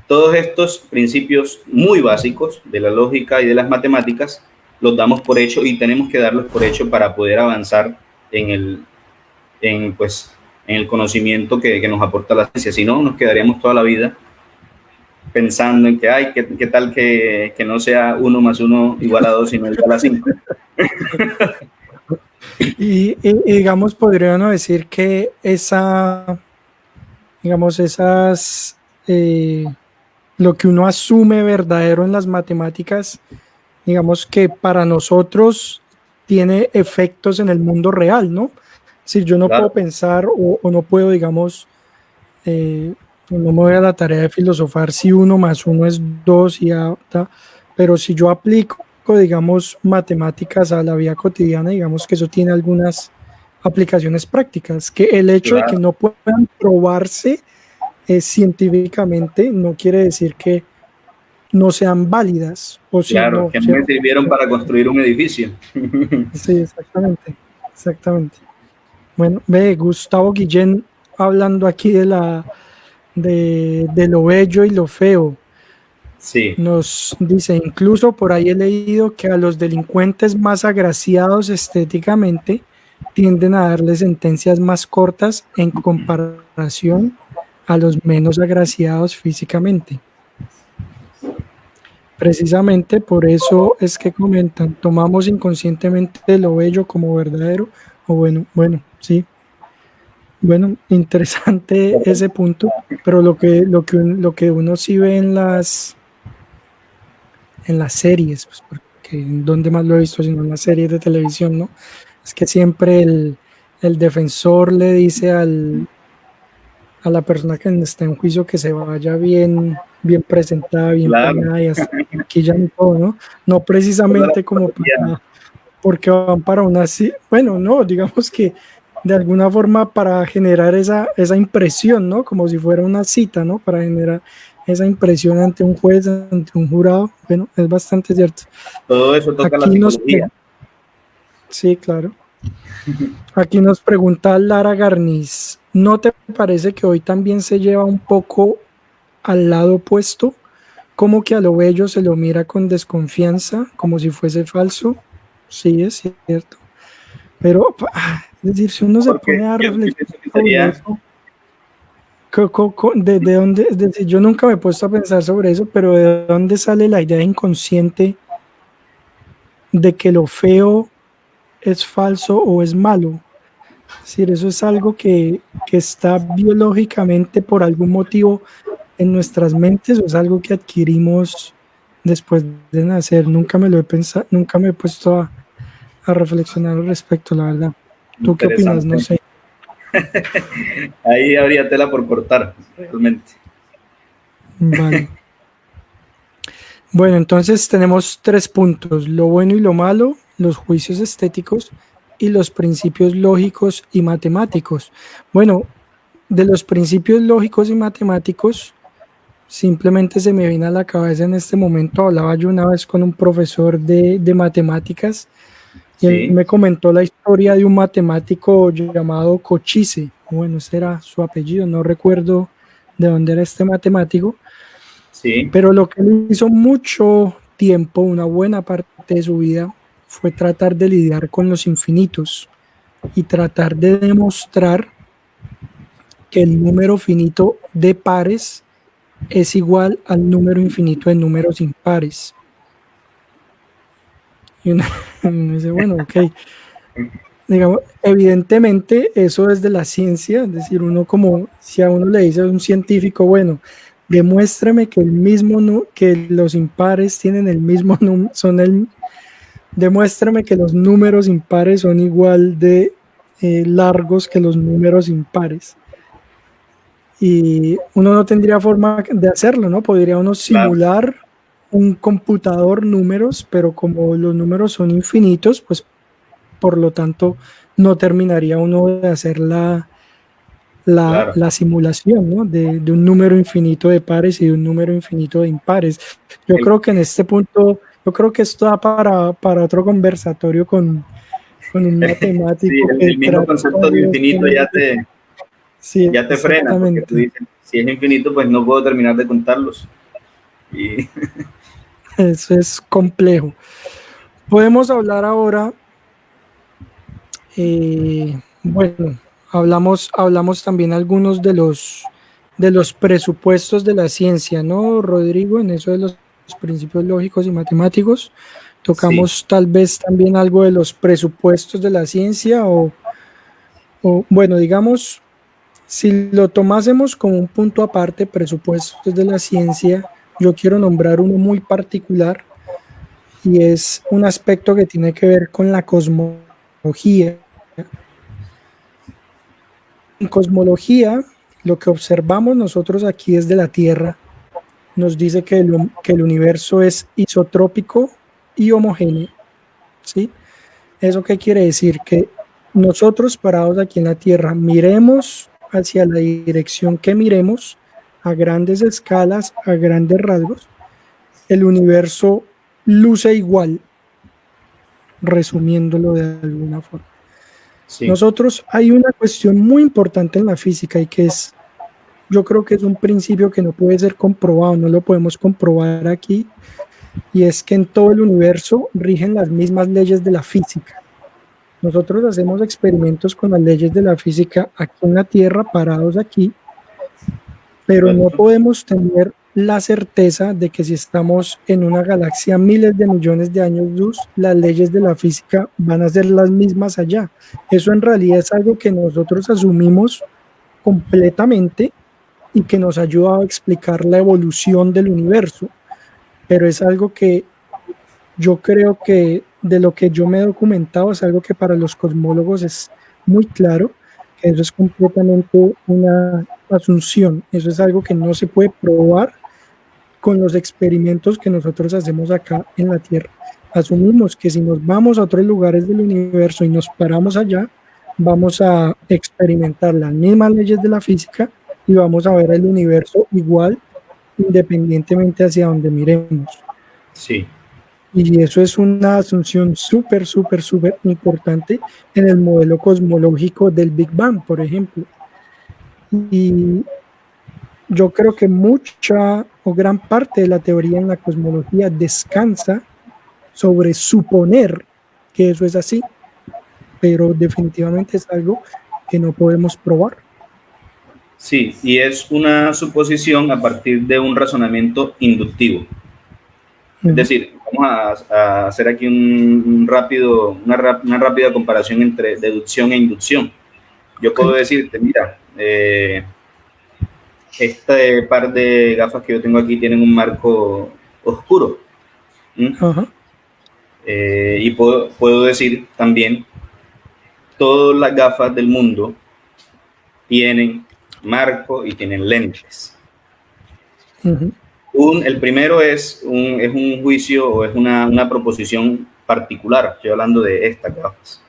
Todos estos principios muy básicos de la lógica y de las matemáticas los damos por hecho y tenemos que darlos por hecho para poder avanzar en pues, en el conocimiento que nos aporta la ciencia. Si no, nos quedaríamos toda la vida pensando en que, ay, ¿qué tal que no sea 1 más 1 igual a 2, sino igual a 5? Y digamos, podría uno decir que digamos, lo que uno asume verdadero en las matemáticas, digamos que para nosotros tiene efectos en el mundo real, ¿no? Si yo no Claro, puedo pensar o no puedo, digamos, eh, no me voy a la tarea de filosofar si 1 más 1 es 2 pero si yo aplico, digamos, matemáticas a la vida cotidiana, digamos que eso tiene algunas aplicaciones prácticas, que el hecho de que claro, no puedan probarse científicamente no quiere decir que no sean válidas, o si claro, no, que no me ¿cierto? sirvieron para construir un edificio. Sí, exactamente, exactamente. Bueno, ve, Gustavo Guillén hablando aquí de lo bello y lo feo. Sí, Nos dice, incluso por ahí he leído que a los delincuentes más agraciados estéticamente tienden a darle sentencias más cortas en comparación a los menos agraciados físicamente. Precisamente por eso es que comentan, tomamos inconscientemente lo bello como verdadero, o bueno, sí, bueno, interesante ese punto, pero lo que uno sí ve en las series, pues porque en donde más lo he visto, sino en las series de televisión, ¿no? Es que siempre el defensor le dice a la persona que está en juicio que se vaya bien presentada, bien claro. peinada y hasta maquillan y todo, ¿no? No Toda la precisamente como psicología. porque van para una, bueno, no, digamos que de alguna forma para generar esa impresión, ¿no? Como si fuera una cita, ¿no? Para generar esa impresión ante un juez, ante un jurado. Bueno, es bastante cierto. Todo eso toca la Aquí nos, psicología. sí, claro. Aquí nos pregunta Lara Garniz, ¿no te parece que hoy también se lleva un poco al lado opuesto? Como que a lo bello se lo mira con desconfianza, como si fuese falso. Sí, es cierto. Pero, es decir, si uno se Porque pone a yo reflexionar pienso que sobre sería, eso, de dónde, es decir, yo nunca me he puesto a pensar sobre eso, pero de dónde sale la idea inconsciente de que lo feo es falso o es malo. Es decir, eso es algo que está biológicamente por algún motivo en nuestras mentes o es algo que adquirimos después de nacer. Nunca me lo he pensado, nunca me he puesto a reflexionar al respecto, la verdad. ¿Tú qué opinas? No interesante. sé. Ahí habría tela por cortar, realmente. Vale. Bueno, entonces tenemos 3 puntos, lo bueno y lo malo, los juicios estéticos y los principios lógicos y matemáticos. Bueno, de los principios lógicos y matemáticos, simplemente se me viene a la cabeza en este momento, hablaba yo una vez con un profesor de matemáticas y él Sí, me comentó la historia de un matemático llamado Cochise. Bueno, ese era su apellido, no recuerdo de dónde era este matemático. sí, Pero lo que él hizo mucho tiempo, una buena parte de su vida, fue tratar de lidiar con los infinitos y tratar de demostrar que el número finito de pares es igual al número infinito de números impares. Y uno, uno dice, bueno, ok, digamos, evidentemente eso es de la ciencia, es decir, uno como si a uno le dice a un científico, bueno, demuéstrame que el mismo que los impares tienen el mismo número, demuéstrame que los números impares son igual de largos que los números impares. Y uno no tendría forma de hacerlo, ¿no? Podría uno claro, simular un computador números, pero como los números son infinitos, pues por lo tanto no terminaría uno de hacer claro. la simulación, ¿no? De un número infinito de pares y de un número infinito de impares. Yo El, creo que en este punto, yo creo que esto da para otro conversatorio con un sí, matemático que el mismo trata concepto de todos los infinito temas de... Sí, ya te frena, porque tú exactamente. dices, si es infinito, pues no puedo terminar de contarlos. Y Eso es complejo. Podemos hablar ahora, bueno, hablamos también algunos de los presupuestos de la ciencia, ¿no, Rodrigo? En eso de los principios lógicos y matemáticos, tocamos Sí, tal vez también algo de los presupuestos de la ciencia o bueno, digamos, si lo tomásemos como un punto aparte, presupuestos de la ciencia, yo quiero nombrar uno muy particular y es un aspecto que tiene que ver con la cosmología. En cosmología, lo que observamos nosotros aquí desde la Tierra nos dice que el universo es isotrópico y homogéneo, ¿sí? ¿Eso qué quiere decir? Que nosotros parados aquí en la Tierra miremos hacia la dirección que miremos, a grandes escalas, a grandes rasgos, el universo luce igual, resumiéndolo de alguna forma. sí, Nosotros hay una cuestión muy importante en la física y que es, yo creo que es un principio que no puede ser comprobado, no lo podemos comprobar aquí, y es que en todo el universo rigen las mismas leyes de la física. Nosotros hacemos experimentos con las leyes de la física aquí en la Tierra, parados aquí, pero no correcto. podemos tener la certeza de que si estamos en una galaxia miles de millones de años luz, las leyes de la física van a ser las mismas allá. Eso en realidad es algo que nosotros asumimos completamente y que nos ayuda a explicar la evolución del universo, pero es algo que yo creo que de lo que yo me he documentado es algo que para los cosmólogos es muy claro, que eso es completamente una asunción, eso es algo que no se puede probar con los experimentos que nosotros hacemos acá en la Tierra. Asumimos que si nos vamos a otros lugares del universo y nos paramos allá, vamos a experimentar las mismas leyes de la física y vamos a ver el universo igual independientemente hacia donde miremos. Sí, Y eso es una asunción súper, súper, súper importante en el modelo cosmológico del Big Bang, por ejemplo. Y yo creo que mucha o gran parte de la teoría en la cosmología descansa sobre suponer que eso es así, pero definitivamente es algo que no podemos probar. sí, y es una suposición a partir de un razonamiento inductivo. Es Ujú. decir, vamos a hacer aquí un rápido, una rápida comparación entre deducción e inducción. Yo Ok. puedo decirte, mira, este par de gafas que yo tengo aquí tienen un marco oscuro. ¿Mm? Ajá. Y puedo decir también, todas las gafas del mundo tienen marco y tienen lentes. Ujú. El primero es un juicio o es una proposición particular, estoy hablando de estas gafas.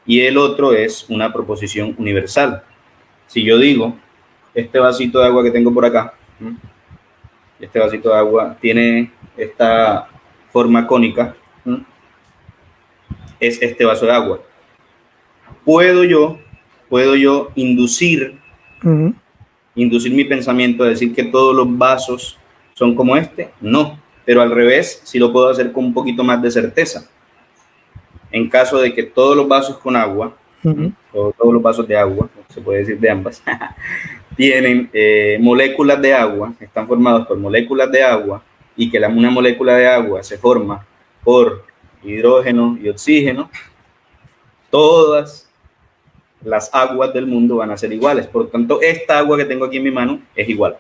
Y el otro es una proposición universal. Si yo digo, este vasito de agua que tengo por acá, este vasito de agua tiene esta forma cónica, es este vaso de agua. ¿Puedo yo Ujú. inducir mi pensamiento a decir que todos los vasos son como este? No, pero al revés, sí lo puedo hacer con un poquito más de certeza. En caso de que todos los vasos con agua, Ujú. o todos los vasos de agua, se puede decir de ambas, tienen moléculas de agua, están formados por moléculas de agua, y que una molécula de agua se forma por hidrógeno y oxígeno, todas las aguas del mundo van a ser iguales. Por lo tanto, esta agua que tengo aquí en mi mano es igual.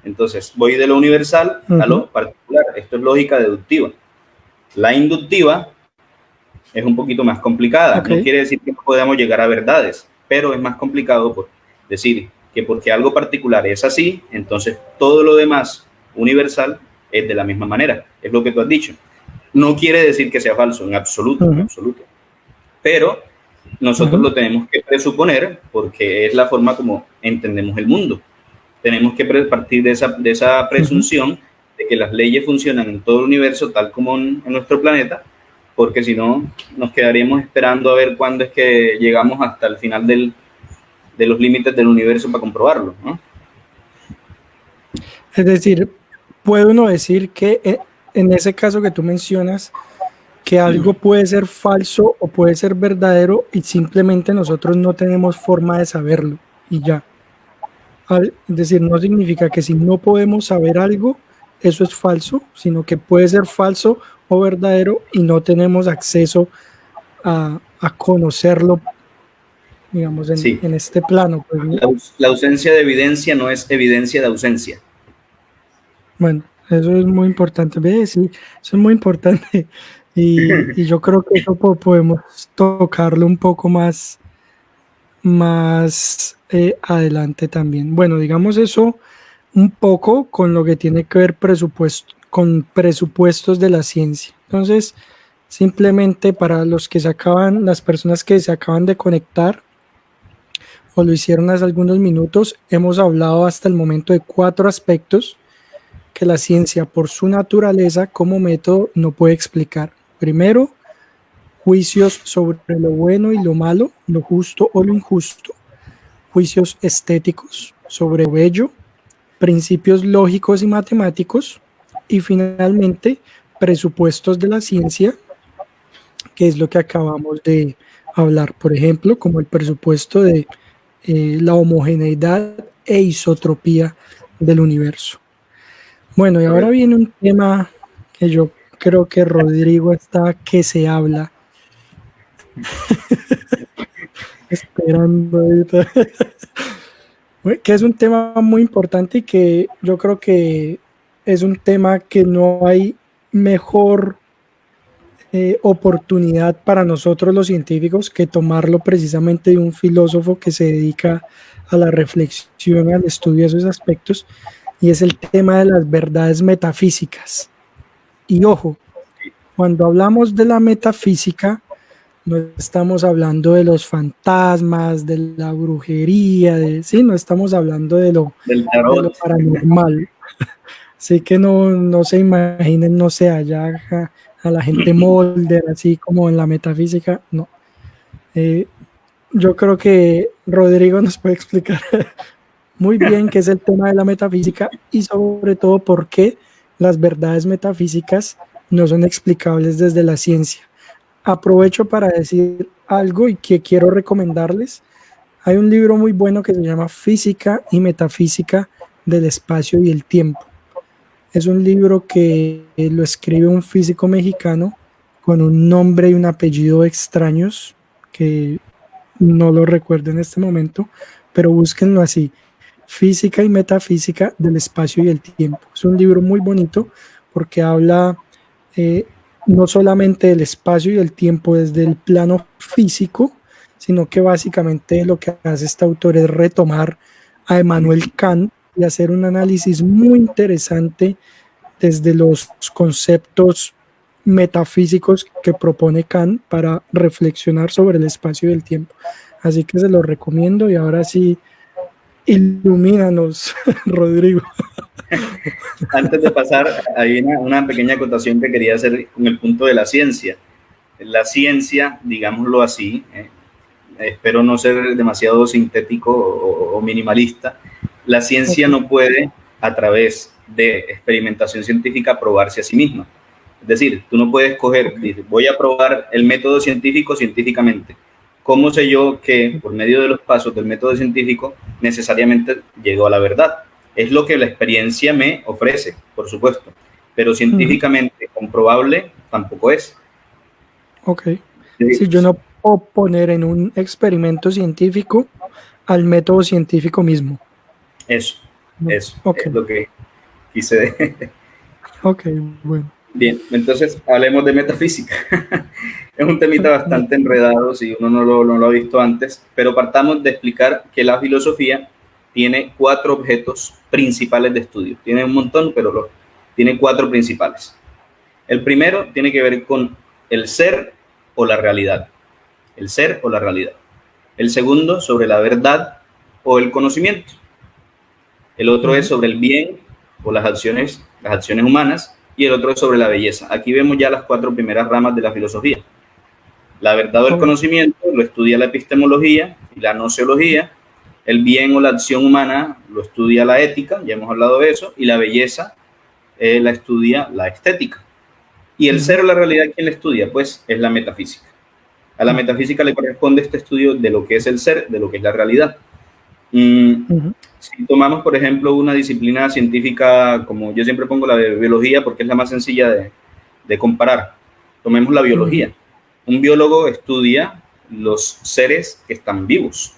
Entonces, voy de lo universal a Ujú. lo particular. Esto es lógica deductiva. La inductiva es un poquito más complicada. Ok. No quiere decir que no podamos llegar a verdades, pero es más complicado por decir que porque algo particular es así, entonces todo lo demás universal es de la misma manera. Es lo que tú has dicho. No quiere decir que sea falso, en absoluto, en Ujú. absoluto. Pero nosotros Ujú. lo tenemos que presuponer porque es la forma como entendemos el mundo. Tenemos que partir de esa Ujú. presunción de que las leyes funcionan en todo el universo tal como en nuestro planeta, porque si no nos quedaríamos esperando a ver cuándo es que llegamos hasta el final de los límites del universo para comprobarlo, ¿no? Es decir, puede uno decir que en ese caso que tú mencionas, que algo puede ser falso o puede ser verdadero y simplemente nosotros no tenemos forma de saberlo y ya. Es decir, no significa que si no podemos saber algo, eso es falso, sino que puede ser falso o verdadero y no tenemos acceso a conocerlo, digamos, Sí. en este plano. Pues, ¿no? La ausencia de evidencia no es evidencia de ausencia. Bueno, eso es muy importante. ¿Ves? Sí, eso es muy importante. Y yo creo que eso podemos tocarlo un poco más adelante también. Bueno, digamos eso un poco con lo que tiene que ver con presupuestos de la ciencia. Entonces, simplemente para las personas que se acaban de conectar o lo hicieron hace algunos minutos, hemos hablado hasta el momento de 4 aspectos que la ciencia, por su naturaleza como método, no puede explicar. Primero, juicios sobre lo bueno y lo malo, lo justo o lo injusto, juicios estéticos sobre lo bello, principios lógicos y matemáticos, y finalmente, presupuestos de la ciencia, que es lo que acabamos de hablar, por ejemplo, como el presupuesto de la homogeneidad e isotropía del universo. Bueno, y ahora viene un tema que yo creo que Rodrigo está que se habla. Esperando ahorita. Que es un tema muy importante y que yo creo que es un tema que no hay mejor oportunidad para nosotros los científicos que tomarlo precisamente de un filósofo que se dedica a la reflexión, al estudio de esos aspectos, y es el tema de las verdades metafísicas. Y ojo, cuando hablamos de la metafísica, no estamos hablando de los fantasmas, de la brujería, sí, no estamos hablando de lo paranormal. Así que no se imaginen, no sé, allá a la gente Molder, así como en la metafísica, no. Yo creo que Rodrigo nos puede explicar muy bien qué es el tema de la metafísica y sobre todo por qué las verdades metafísicas no son explicables desde la ciencia. Aprovecho para decir algo y que quiero recomendarles. Hay un libro muy bueno que se llama Física y Metafísica del Espacio y el Tiempo. Es un libro que lo escribe un físico mexicano con un nombre y un apellido extraños que no lo recuerdo en este momento, pero búsquenlo así, Física y Metafísica del Espacio y el Tiempo. Es un libro muy bonito porque habla no solamente del espacio y el tiempo desde el plano físico, sino que básicamente lo que hace este autor es retomar a Emmanuel Kant y hacer un análisis muy interesante desde los conceptos metafísicos que propone Kant para reflexionar sobre el espacio y el tiempo. Así que se lo recomiendo y ahora sí, ilumínanos, Rodrigo. Antes de pasar, hay una pequeña acotación que quería hacer con el punto de la ciencia. La ciencia, digámoslo así, espero no ser demasiado sintético o minimalista, la ciencia no puede, a través de experimentación científica, probarse a sí misma. Es decir, tú no puedes coger, voy a probar el método científico científicamente. ¿Cómo sé yo que por medio de los pasos del método científico necesariamente llego a la verdad? Es lo que la experiencia me ofrece, por supuesto, pero científicamente comprobable tampoco es. Ok. Si yo no puedo poner en un experimento científico al método científico mismo. Eso okay. Es lo que quise. Ok, bueno. Bien, entonces hablemos de metafísica. Es un temita bastante enredado si uno no lo ha visto antes, pero partamos de explicar que la filosofía tiene 4 objetos principales de estudio. Tiene un montón, pero tiene 4 principales. El primero tiene que ver con el ser o la realidad. El ser o la realidad. El segundo, sobre la verdad o el conocimiento. El otro es sobre el bien o las acciones humanas. Y el otro es sobre la belleza. Aquí vemos ya las 4 primeras ramas de la filosofía. La verdad o el conocimiento lo estudia la epistemología y la gnoseología. El bien o la acción humana lo estudia la ética, ya hemos hablado de eso, y la belleza la estudia la estética. Y el ser o la realidad, ¿quién la estudia? Pues es la metafísica. A la metafísica le corresponde este estudio de lo que es el ser, de lo que es la realidad. si tomamos, por ejemplo, una disciplina científica, como yo siempre pongo la de biología, porque es la más sencilla de comparar. Tomemos la biología. Un biólogo estudia los seres que están vivos.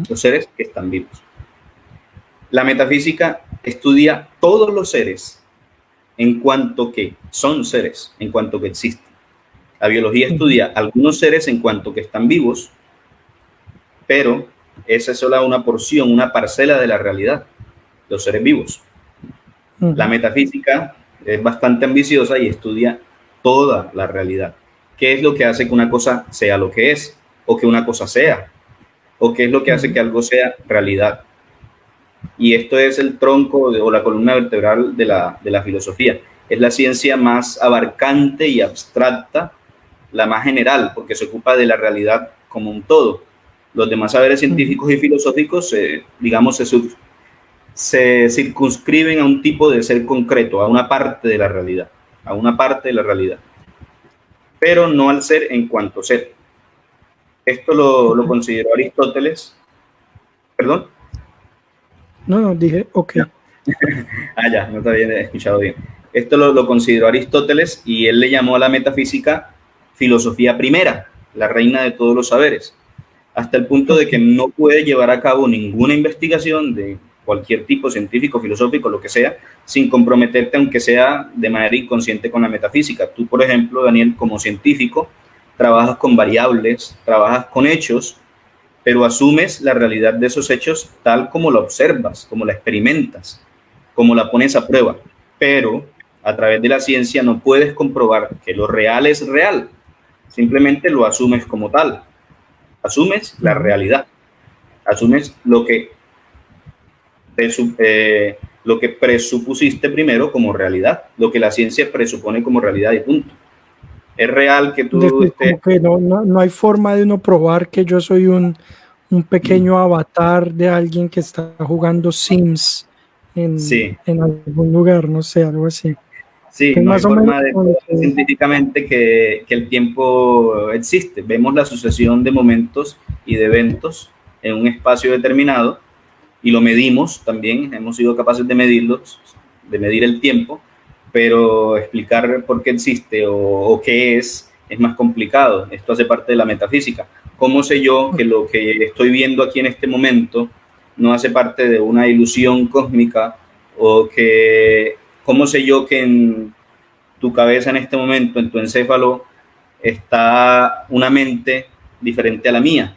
Los seres que están vivos. La metafísica estudia todos los seres en cuanto que son seres, en cuanto que existen. La biología estudia algunos seres en cuanto que están vivos, pero esa es solo una porción, una parcela de la realidad, los seres vivos. La metafísica es bastante ambiciosa y estudia toda la realidad. ¿Qué es lo que hace que una cosa sea lo que es? O que una cosa sea. ¿O qué es lo que hace que algo sea realidad? Y esto es el tronco o la columna vertebral de la filosofía. Es la ciencia más abarcante y abstracta, la más general, porque se ocupa de la realidad como un todo. Los demás saberes científicos y filosóficos, digamos, se circunscriben a un tipo de ser concreto, a una parte de la realidad, pero no al ser en cuanto ser. Esto lo consideró Aristóteles. ¿Perdón? No, dije, ok. Ya, no te había escuchado bien. Esto lo consideró Aristóteles y él le llamó a la metafísica filosofía primera, la reina de todos los saberes, hasta el punto de que no puede llevar a cabo ninguna investigación de cualquier tipo, científico, filosófico, lo que sea, sin comprometerte, aunque sea de manera inconsciente, con la metafísica. Tú, por ejemplo, Daniel, como científico, trabajas con variables, trabajas con hechos, pero asumes la realidad de esos hechos tal como la observas, como la experimentas, como la pones a prueba. Pero a través de la ciencia no puedes comprobar que lo real es real, simplemente lo asumes como tal. Asumes la realidad, asumes lo que presupusiste primero como realidad, lo que la ciencia presupone como realidad y punto. Es real que tú como que no hay forma de uno probar que yo soy un pequeño avatar de alguien que está jugando Sims en algún lugar, no sé, algo así. Sí, no hay forma de probar científicamente que el tiempo existe. Vemos la sucesión de momentos y de eventos en un espacio determinado y lo medimos también, hemos sido capaces de medirlos, de medir el tiempo, pero explicar por qué existe o qué es más complicado. Esto hace parte de la metafísica. ¿Cómo sé yo que lo que estoy viendo aquí en este momento no hace parte de una ilusión cósmica? O que, ¿cómo sé yo que en tu cabeza en este momento, en tu encéfalo, está una mente diferente a la mía?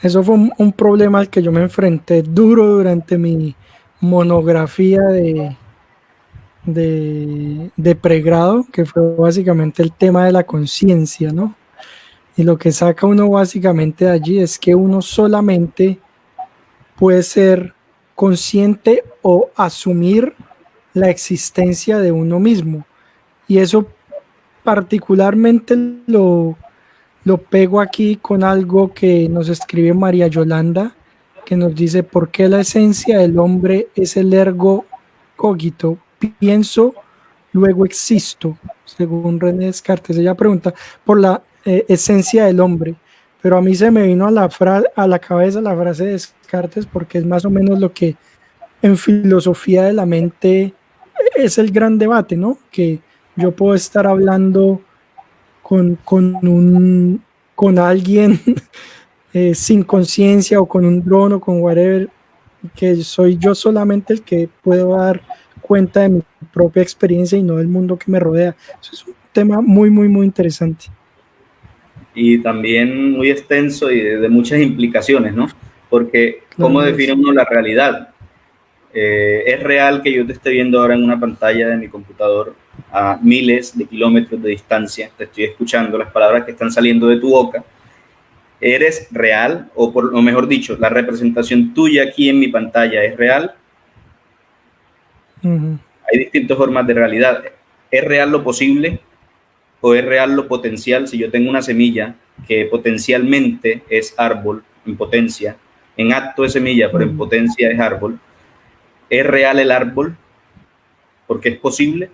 Eso fue un problema al que yo me enfrenté duro durante mi monografía de pregrado, que fue básicamente el tema de la conciencia, ¿no? Y lo que saca uno básicamente de allí es que uno solamente puede ser consciente o asumir la existencia de uno mismo. Y eso particularmente lo pego aquí con algo que nos escribe María Yolanda, que nos dice: ¿por qué la esencia del hombre es el ergo cogito? Pienso, luego existo, según René Descartes. Ella pregunta por la esencia del hombre, pero a mí se me vino a la cabeza la frase de Descartes, porque es más o menos lo que en filosofía de la mente es el gran debate, ¿no? Que yo puedo estar hablando con alguien sin conciencia, o con un dron, o con whatever, que soy yo solamente el que puedo dar cuenta de mi propia experiencia y no del mundo que me rodea. Eso es un tema muy, muy, muy interesante. Y también muy extenso y de muchas implicaciones, ¿no? Porque ¿cómo define uno la realidad? Es real que yo te esté viendo ahora en una pantalla de mi computador a miles de kilómetros de distancia, te estoy escuchando las palabras que están saliendo de tu boca. ¿Eres real? O mejor dicho, la representación tuya aquí en mi pantalla es real. Hay distintas formas de realidad. ¿Es real lo posible o es real lo potencial? Si yo tengo una semilla que potencialmente es árbol en potencia, en acto es semilla, pero en potencia es árbol, ¿es real el árbol porque es posible?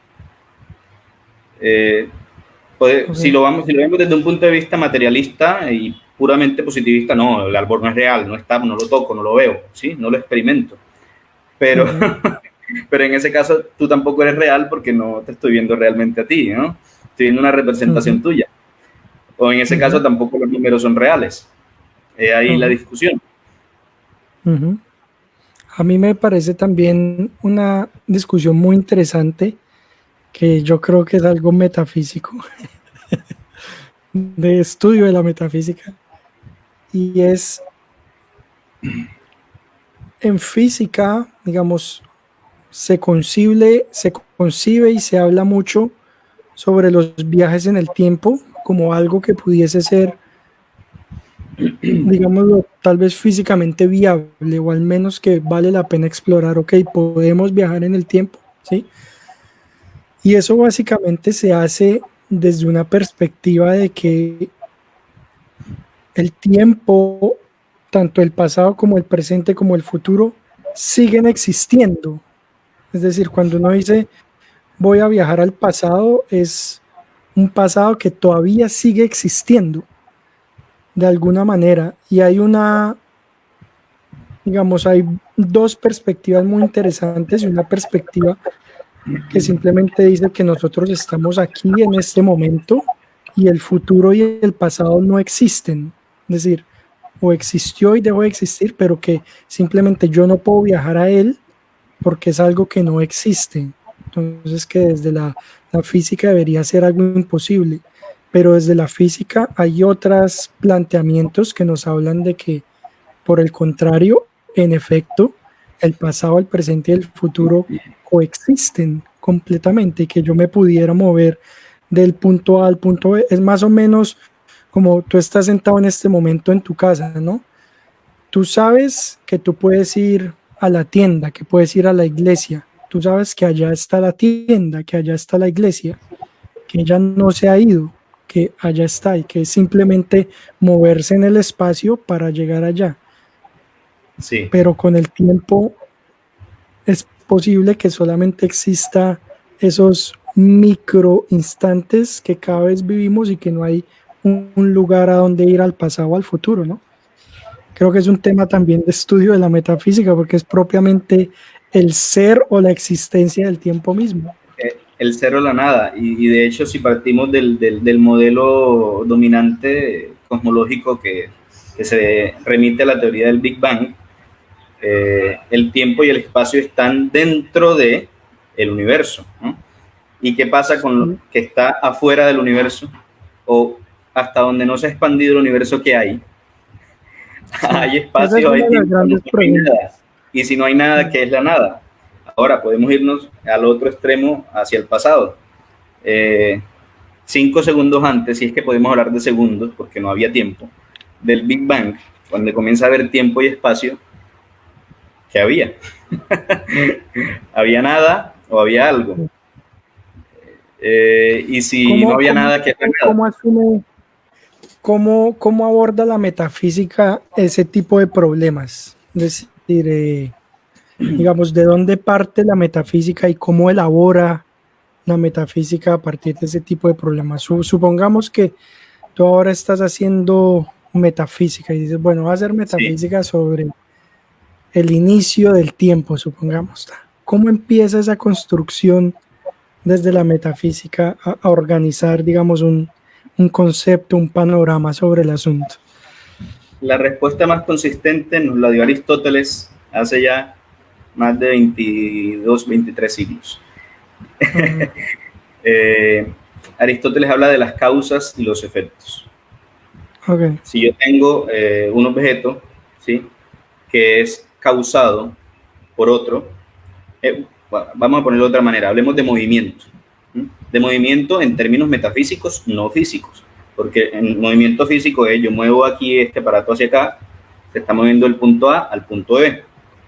Si lo vemos desde un punto de vista materialista y puramente positivista, no, el árbol no es real, no está, no lo toco, no lo veo, ¿sí? No lo experimento. Pero, pero en ese caso tú tampoco eres real porque no te estoy viendo realmente a ti, ¿no? Estoy viendo una representación tuya. O en ese caso tampoco los números son reales. Ahí la discusión. A mí me parece también una discusión muy interesante que yo creo que es algo metafísico, de estudio de la metafísica, y es en física, digamos, se concibe y se habla mucho sobre los viajes en el tiempo como algo que pudiese ser, digámoslo, tal vez físicamente viable, o al menos que vale la pena explorar. Ok, podemos viajar en el tiempo, ¿sí? Y eso básicamente se hace desde una perspectiva de que el tiempo, tanto el pasado como el presente como el futuro, siguen existiendo. Es decir, cuando uno dice voy a viajar al pasado, es un pasado que todavía sigue existiendo de alguna manera. Y hay digamos, hay dos perspectivas muy interesantes, y una perspectiva que simplemente dice que nosotros estamos aquí en este momento y el futuro y el pasado no existen. Es decir, o existió y dejó de existir, pero que simplemente yo no puedo viajar a él porque es algo que no existe. Entonces, que desde la física debería ser algo imposible, pero desde la física hay otros planteamientos que nos hablan de que, por el contrario, en efecto, el pasado, el presente y el futuro coexisten completamente, y que yo me pudiera mover del punto A al punto B. Es más o menos como tú estás sentado en este momento en tu casa, ¿no? Tú sabes que tú puedes ir a la tienda, que puedes ir a la iglesia. Tú sabes que allá está la tienda, que allá está la iglesia, que ella no se ha ido, que allá está, y que es simplemente moverse en el espacio para llegar allá. Sí. Pero con el tiempo es posible que solamente exista esos micro instantes que cada vez vivimos, y que no hay un lugar a donde ir al pasado o al futuro, ¿no? Creo que es un tema también de estudio de la metafísica, porque es propiamente el ser o la existencia del tiempo mismo. El cero o la nada. Y de hecho, si partimos del modelo dominante cosmológico que se remite a la teoría del Big Bang, el tiempo y el espacio están dentro del universo, ¿no? ¿Y qué pasa con lo que está afuera del universo? O hasta donde no se ha expandido el universo, que hay. Sí, hay espacio, hay tiempo, no hay nada. Y si no hay nada, ¿qué es la nada? Ahora podemos irnos al otro extremo, hacia el pasado. 5 segundos antes, si es que podemos hablar de segundos, porque no había tiempo, del Big Bang, cuando comienza a haber tiempo y espacio, ¿qué había? ¿Había nada o había algo? Y si no había nada, ¿qué era nada? ¿Cómo aborda la metafísica ese tipo de problemas? Es decir, digamos, ¿de dónde parte la metafísica y cómo elabora la metafísica a partir de ese tipo de problemas? Supongamos que tú ahora estás haciendo metafísica y dices, bueno, voy a hacer metafísica sobre el inicio del tiempo, supongamos. ¿Cómo empieza esa construcción desde la metafísica a organizar, digamos, un concepto, un panorama sobre el asunto? La respuesta más consistente nos la dio Aristóteles hace ya más de 22, 23 siglos. Aristóteles habla de las causas y los efectos. Okay. Si yo tengo un objeto, ¿sí?, que es causado por otro, bueno, vamos a ponerlo de otra manera, hablemos de movimiento. De movimiento en términos metafísicos, no físicos, porque en movimiento físico es yo muevo aquí este aparato hacia acá, se está moviendo del punto A al punto B.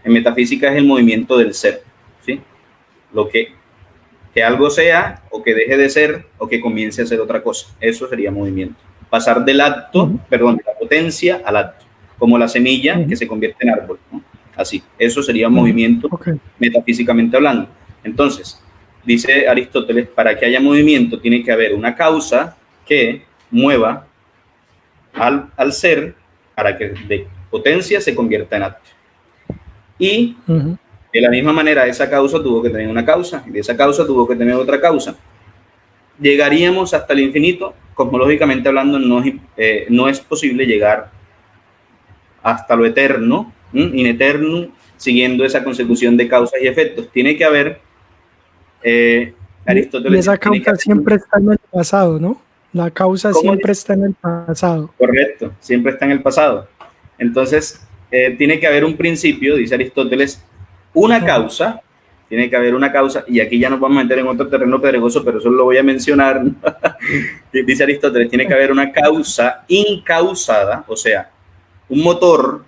En metafísica es el movimiento del ser, ¿sí? Lo que algo sea, o que deje de ser, o que comience a ser otra cosa. Eso sería movimiento. Pasar del acto, perdón, de la potencia al acto, como la semilla que se convierte en árbol, ¿no? Así, eso sería movimiento, metafísicamente hablando. Entonces, dice Aristóteles, para que haya movimiento tiene que haber una causa que mueva al ser para que de potencia se convierta en acto. Y de la misma manera, esa causa tuvo que tener una causa, y de esa causa tuvo que tener otra causa. Llegaríamos hasta el infinito, cosmológicamente hablando, no es posible llegar hasta lo eterno, in eternum, siguiendo esa consecución de causas y efectos. Tiene que haber, Aristóteles... Y esa causa siempre está en el pasado, ¿no? La causa siempre está en el pasado. Correcto, siempre está en el pasado. Entonces, tiene que haber un principio, dice Aristóteles, una causa, tiene que haber una causa, y aquí ya nos vamos a meter en otro terreno pedregoso, pero eso lo voy a mencionar. Dice Aristóteles, tiene que haber una causa incausada, o sea, un motor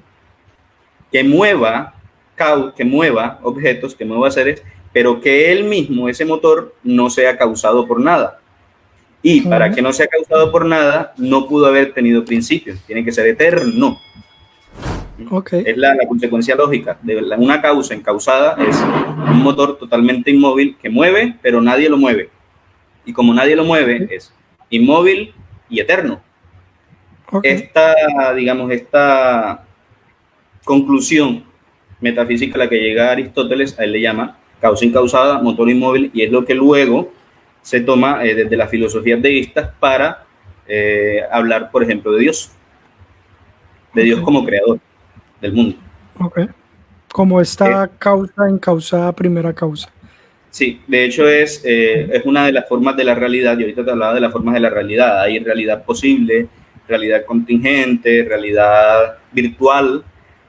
que mueva objetos, que mueva seres, pero que él mismo, ese motor, no sea causado por nada. Y para que no sea causado por nada, no pudo haber tenido principio, tiene que ser eterno. Es la consecuencia lógica de una causa encausada, es un motor totalmente inmóvil que mueve, pero nadie lo mueve. Y como nadie lo mueve, es inmóvil y eterno. Esta conclusión metafísica a la que llega Aristóteles, a él le llama causa incausada, motor inmóvil, y es lo que luego se toma desde las filosofías deístas para hablar, por ejemplo, de Dios como creador del mundo. Como esta causa encausada, primera causa. Sí, de hecho es una de las formas de la realidad, y ahorita te hablaba de las formas de la realidad. Hay realidad posible, realidad contingente, realidad virtual,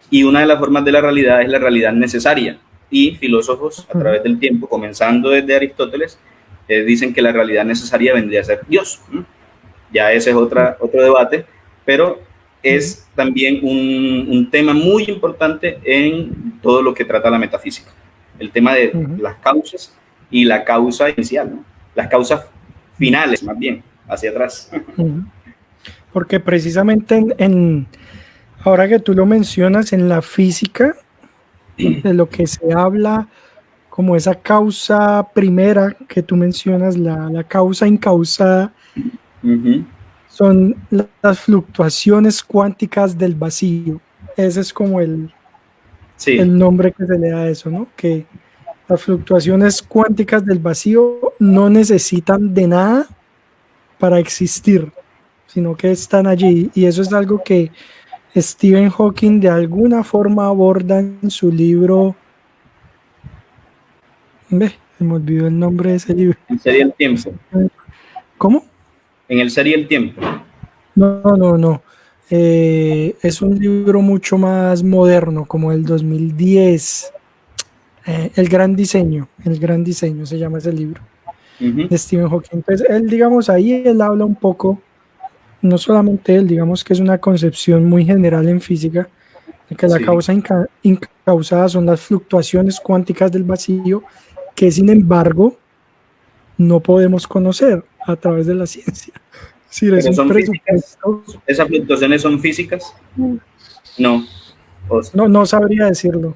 y una de las formas de la realidad es la realidad necesaria. Y filósofos a través del tiempo, comenzando desde Aristóteles, dicen que la realidad necesaria vendría a ser Dios. Ya ese es otro debate, pero es también un tema muy importante en todo lo que trata la metafísica. El tema de las causas y la causa inicial, ¿no? Las causas finales, más bien, hacia atrás. Porque precisamente ahora que tú lo mencionas, en la física, de lo que se habla como esa causa primera que tú mencionas, la causa incausada, son las fluctuaciones cuánticas del vacío. Ese es como el nombre que se le da a eso, ¿no? Que las fluctuaciones cuánticas del vacío no necesitan de nada para existir, sino que están allí. Y eso es algo que Stephen Hawking de alguna forma aborda en su libro. Se me olvidó el nombre de ese libro. ¿En Ser y el Tiempo? ¿Cómo? En El Ser y el Tiempo. No. Es un libro mucho más moderno, como el 2010. El Gran Diseño se llama ese libro, de Stephen Hawking. Entonces, él habla un poco, no solamente él, digamos que es una concepción muy general en física, de que la causa incausada son las fluctuaciones cuánticas del vacío, que sin embargo no podemos conocer a través de la ciencia. Sí, ¿Pero son físicas? ¿Esas fluctuaciones son físicas? No. No sabría decirlo.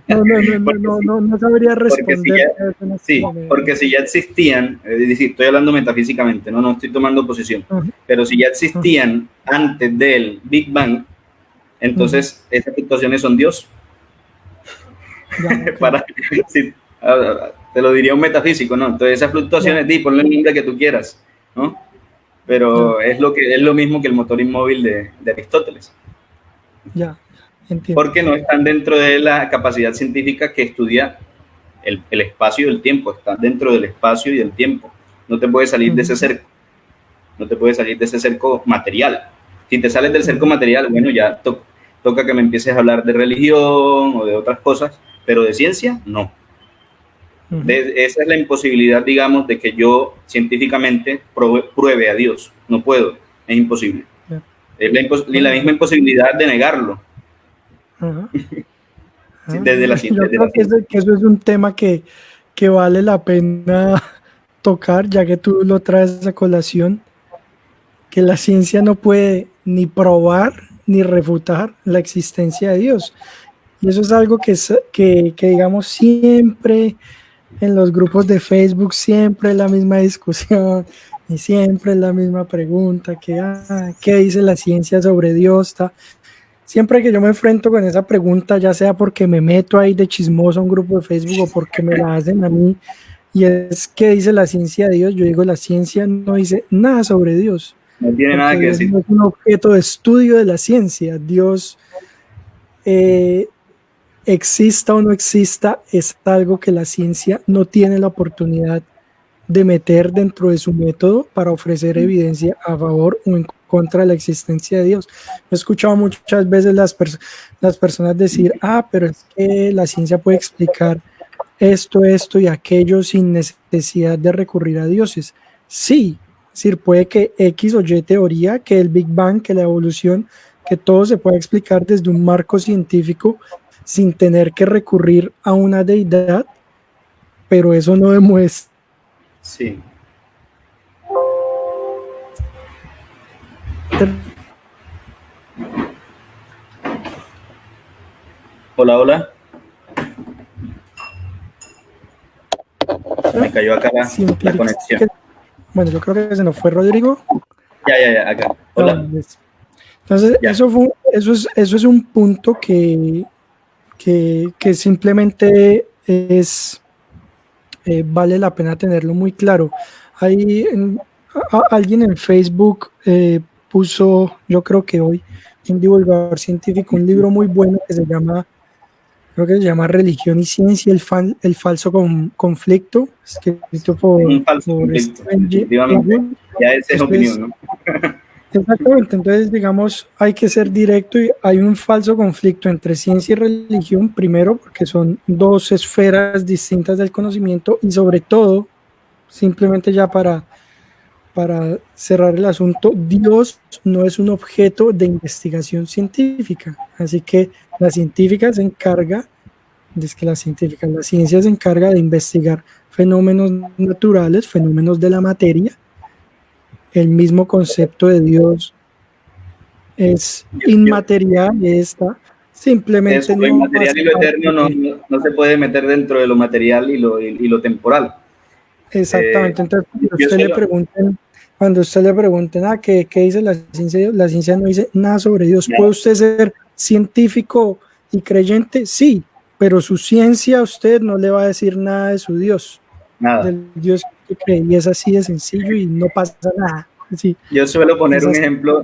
No sabría responder. Porque si ya existían, es decir, estoy hablando metafísicamente, no estoy tomando posición, pero si ya existían antes del Big Bang, entonces esas fluctuaciones son Dios. Te lo diría un metafísico, ¿no? Entonces esas fluctuaciones, ponle el nombre que tú quieras, ¿no? Pero es lo mismo que el motor inmóvil de Aristóteles. Entiendo. Porque no están dentro de la capacidad científica que estudia el espacio y el tiempo. Están dentro del espacio y del tiempo. No te puedes salir de ese cerco. No te puedes salir de ese cerco material. Si te sales del cerco material, bueno, ya toca que me empieces a hablar de religión o de otras cosas, pero de ciencia, no. Esa es la imposibilidad, digamos, de que yo científicamente pruebe a Dios. No puedo, es imposible. Es la misma imposibilidad de negarlo. Desde la ciencia. Que eso es un tema que vale la pena tocar, ya que tú lo traes a colación, que la ciencia no puede ni probar ni refutar la existencia de Dios. Y eso es algo que digamos siempre en los grupos de Facebook, siempre la misma discusión, Y siempre es la misma pregunta, ¿qué dice la ciencia sobre Dios? Siempre que yo me enfrento con esa pregunta, ya sea porque me meto ahí de chismoso a un grupo de Facebook o porque me la hacen a mí, y es ¿qué dice la ciencia de Dios? Yo digo, la ciencia no dice nada sobre Dios, No tiene nada porque que Dios decir. no es un objeto de estudio de la ciencia. Dios, eh, exista o no exista, es algo que la ciencia no tiene la oportunidad de meter dentro de su método para ofrecer evidencia a favor o en contra de la existencia de Dios. He escuchado muchas veces las personas decir, pero es que la ciencia puede explicar esto y aquello sin necesidad de recurrir a dioses. Sí, es decir, puede que X o Y teoría, que el Big Bang, que la evolución, que todo se pueda explicar desde un marco científico sin tener que recurrir a una deidad, pero eso no demuestra. Sí. Hola, hola. Me cayó acá la conexión. Bueno, yo creo que se nos fue Rodrigo. Ya, acá. Hola. Entonces, ya. Eso es un punto que simplemente es vale la pena tenerlo muy claro. Hay alguien en Facebook puso, yo creo que hoy, un divulgador científico, un libro muy bueno que se llama, creo que se llama Religión y Ciencia, el falso conflicto, escrito por, un falso conflicto, definitivamente. Ya esa es opinión, ¿no? Exactamente, entonces digamos, hay que ser directo y hay un falso conflicto entre ciencia y religión, primero porque son dos esferas distintas del conocimiento y sobre todo, simplemente ya para cerrar el asunto, Dios no es un objeto de investigación científica, así que la científica se encarga, la ciencia se encarga de investigar fenómenos naturales, fenómenos de la materia. El mismo concepto de Dios es inmaterial, simplemente eso, lo inmaterial y lo eterno no se puede meter dentro de lo material y lo temporal. Exactamente, entonces cuando usted le pregunten ¿qué dice la ciencia no dice nada sobre Dios. ¿Puede usted ser científico y creyente? Sí, pero su ciencia a usted no le va a decir nada de su Dios, del Dios que cree, y es así de sencillo y no pasa nada. Sí, yo suelo poner un ejemplo,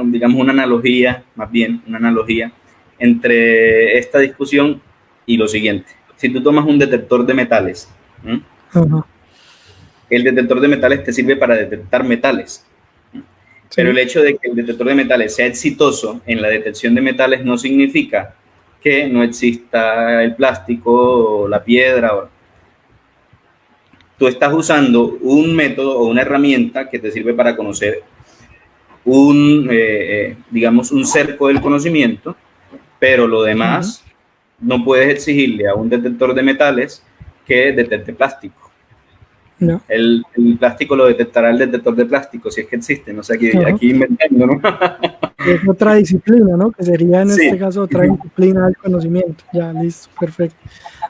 digamos una analogía, más bien una analogía entre esta discusión y lo siguiente. Si tú tomas un detector de metales, el detector de metales te sirve para detectar metales, pero el hecho de que el detector de metales sea exitoso en la detección de metales no significa que no exista el plástico o la piedra. Tú estás usando un método o una herramienta que te sirve para conocer digamos, un cerco del conocimiento, pero lo demás no puedes exigirle a un detector de metales que detecte plástico. No. El plástico lo detectará el detector de plástico, si es que existe, no sé, aquí inventando, ¿no? Es otra disciplina, ¿no? Que sería en este caso otra disciplina del conocimiento. Ya, listo, perfecto.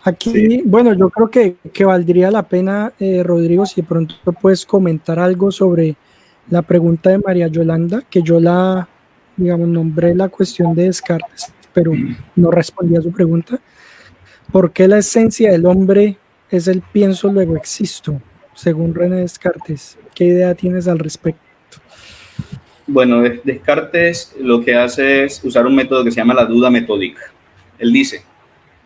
Aquí, bueno, yo creo que valdría la pena, Rodrigo, si de pronto puedes comentar algo sobre la pregunta de María Yolanda, que yo digamos, nombré la cuestión de Descartes, pero no respondí a su pregunta. ¿Por qué la esencia del hombre es el pienso, luego existo? Según René Descartes, ¿qué idea tienes al respecto? Bueno, Descartes lo que hace es usar un método que se llama la duda metódica. Él dice,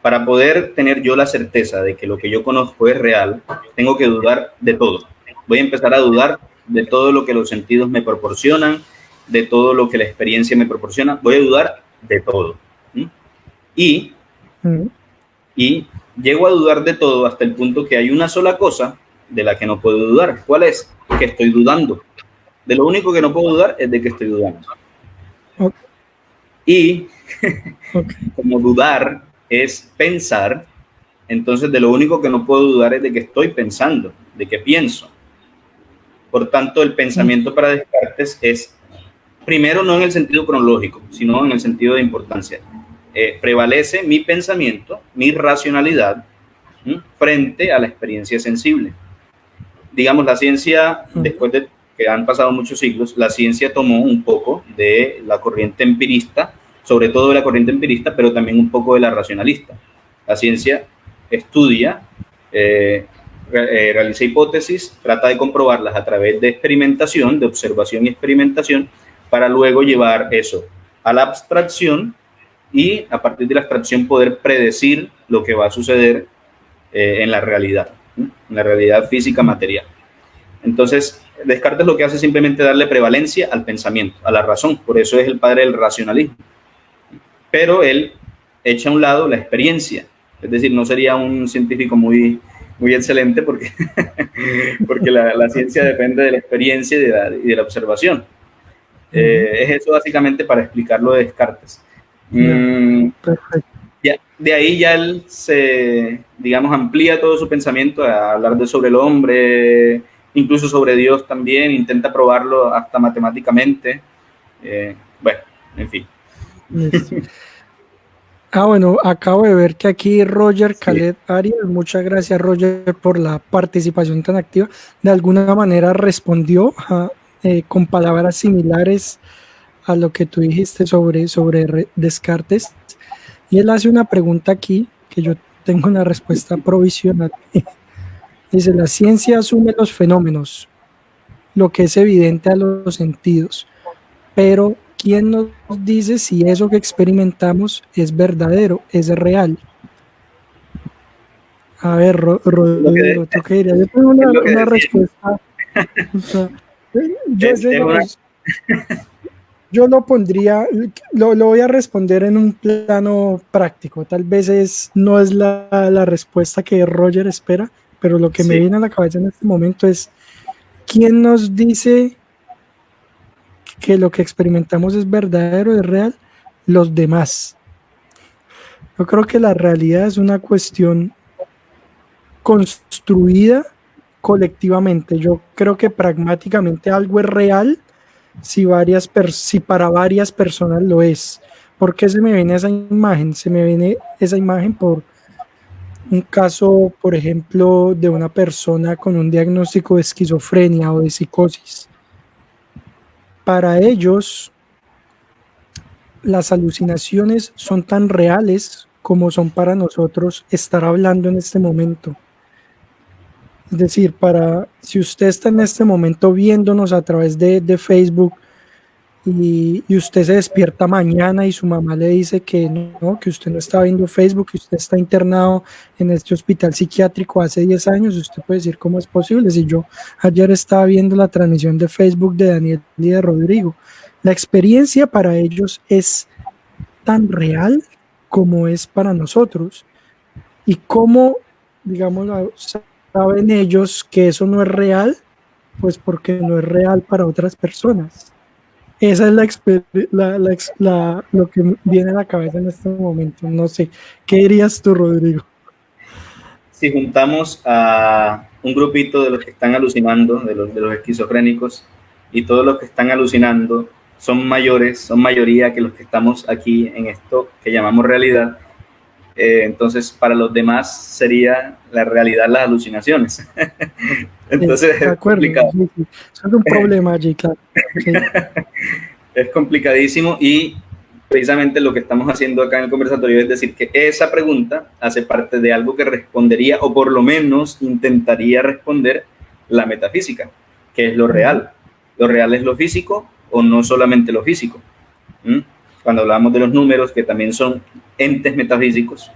para poder tener yo la certeza de que lo que yo conozco es real, tengo que dudar de todo. Voy a empezar a dudar de todo lo que los sentidos me proporcionan, de todo lo que la experiencia me proporciona. Voy a dudar de todo. Y llego a dudar de todo hasta el punto que hay una sola cosa de la que no puedo dudar. ¿Cuál es? Que estoy dudando. De lo único que no puedo dudar es de que estoy dudando. Y como dudar es pensar, entonces de lo único que no puedo dudar es de que estoy pensando, de que pienso. Por tanto, el pensamiento para Descartes es, primero, no en el sentido cronológico, sino en el sentido de importancia. Prevalece mi pensamiento, mi racionalidad, frente a la experiencia sensible. digamos, la ciencia, después de que han pasado muchos siglos, la ciencia tomó un poco de la corriente empirista, sobre todo de la corriente empirista, pero también un poco de la racionalista. La ciencia estudia, realiza hipótesis, trata de comprobarlas a través de experimentación, de observación y experimentación, para luego llevar eso a la abstracción y a partir de la abstracción poder predecir lo que va a suceder en la realidad, en la realidad física material. Entonces, Descartes lo que hace es simplemente darle prevalencia al pensamiento, a la razón, por eso es el padre del racionalismo. Pero él echa a un lado la experiencia, es decir, no sería un científico muy excelente porque, porque la ciencia depende de la experiencia y de la observación. Es eso básicamente para explicar lo de Descartes. De ahí ya él se, digamos, amplía todo su pensamiento a hablar sobre el hombre, incluso sobre Dios también, intenta probarlo hasta matemáticamente. Bueno, en fin. Bueno, acabo de ver que aquí Roger Khaled Arias, muchas gracias Roger por la participación tan activa, de alguna manera respondió con palabras similares a lo que tú dijiste sobre Descartes, y él hace una pregunta aquí que yo tengo una respuesta provisional. Dice: la ciencia asume los fenómenos, lo que es evidente a los sentidos, pero ¿quién nos dice si eso que experimentamos es verdadero, es real? A ver, Rodrigo, ¿tú qué dirías? Yo tengo una respuesta. O sea, yo lo pondría, lo voy a responder en un plano práctico. Tal vez no es la respuesta que Roger espera, pero lo que me viene a la cabeza en este momento es: ¿quién nos dice que lo que experimentamos es verdadero, es real? Los demás. Yo creo que la realidad es una cuestión construida colectivamente. Yo creo que pragmáticamente algo es real si para varias personas lo es. ¿Por qué se me viene esa imagen? Se me viene esa imagen por un caso, por ejemplo, de una persona con un diagnóstico de esquizofrenia o de psicosis. Para ellos, las alucinaciones son tan reales como son para nosotros estar hablando en este momento. Es decir, si usted está en este momento viéndonos a través de Facebook y usted se despierta mañana y su mamá le dice que no, que usted no está viendo Facebook, que usted está internado en este hospital psiquiátrico hace 10 años, usted puede decir: ¿cómo es posible? Si yo ayer estaba viendo la transmisión de Facebook de Daniel y de Rodrigo. La experiencia para ellos es tan real como es para nosotros. Y cómo, digamos, saben ellos que eso no es real, pues porque no es real para otras personas. Esa es lo que viene a la cabeza en este momento. No sé, ¿qué dirías tú, Rodrigo? Si juntamos a un grupito de los que están alucinando, de los esquizofrénicos, y todos los que están alucinando son mayoría que los que estamos aquí en esto que llamamos realidad, entonces para los demás sería la realidad las alucinaciones. Entonces es complicado. Sí. Eso es un problema allí, claro. Sí. Es complicadísimo, y precisamente lo que estamos haciendo acá en el conversatorio es decir que esa pregunta hace parte de algo que respondería, o por lo menos intentaría responder, la metafísica, que es lo real. Lo real es lo físico o no solamente lo físico. Cuando hablamos de los números, que también son entes metafísicos,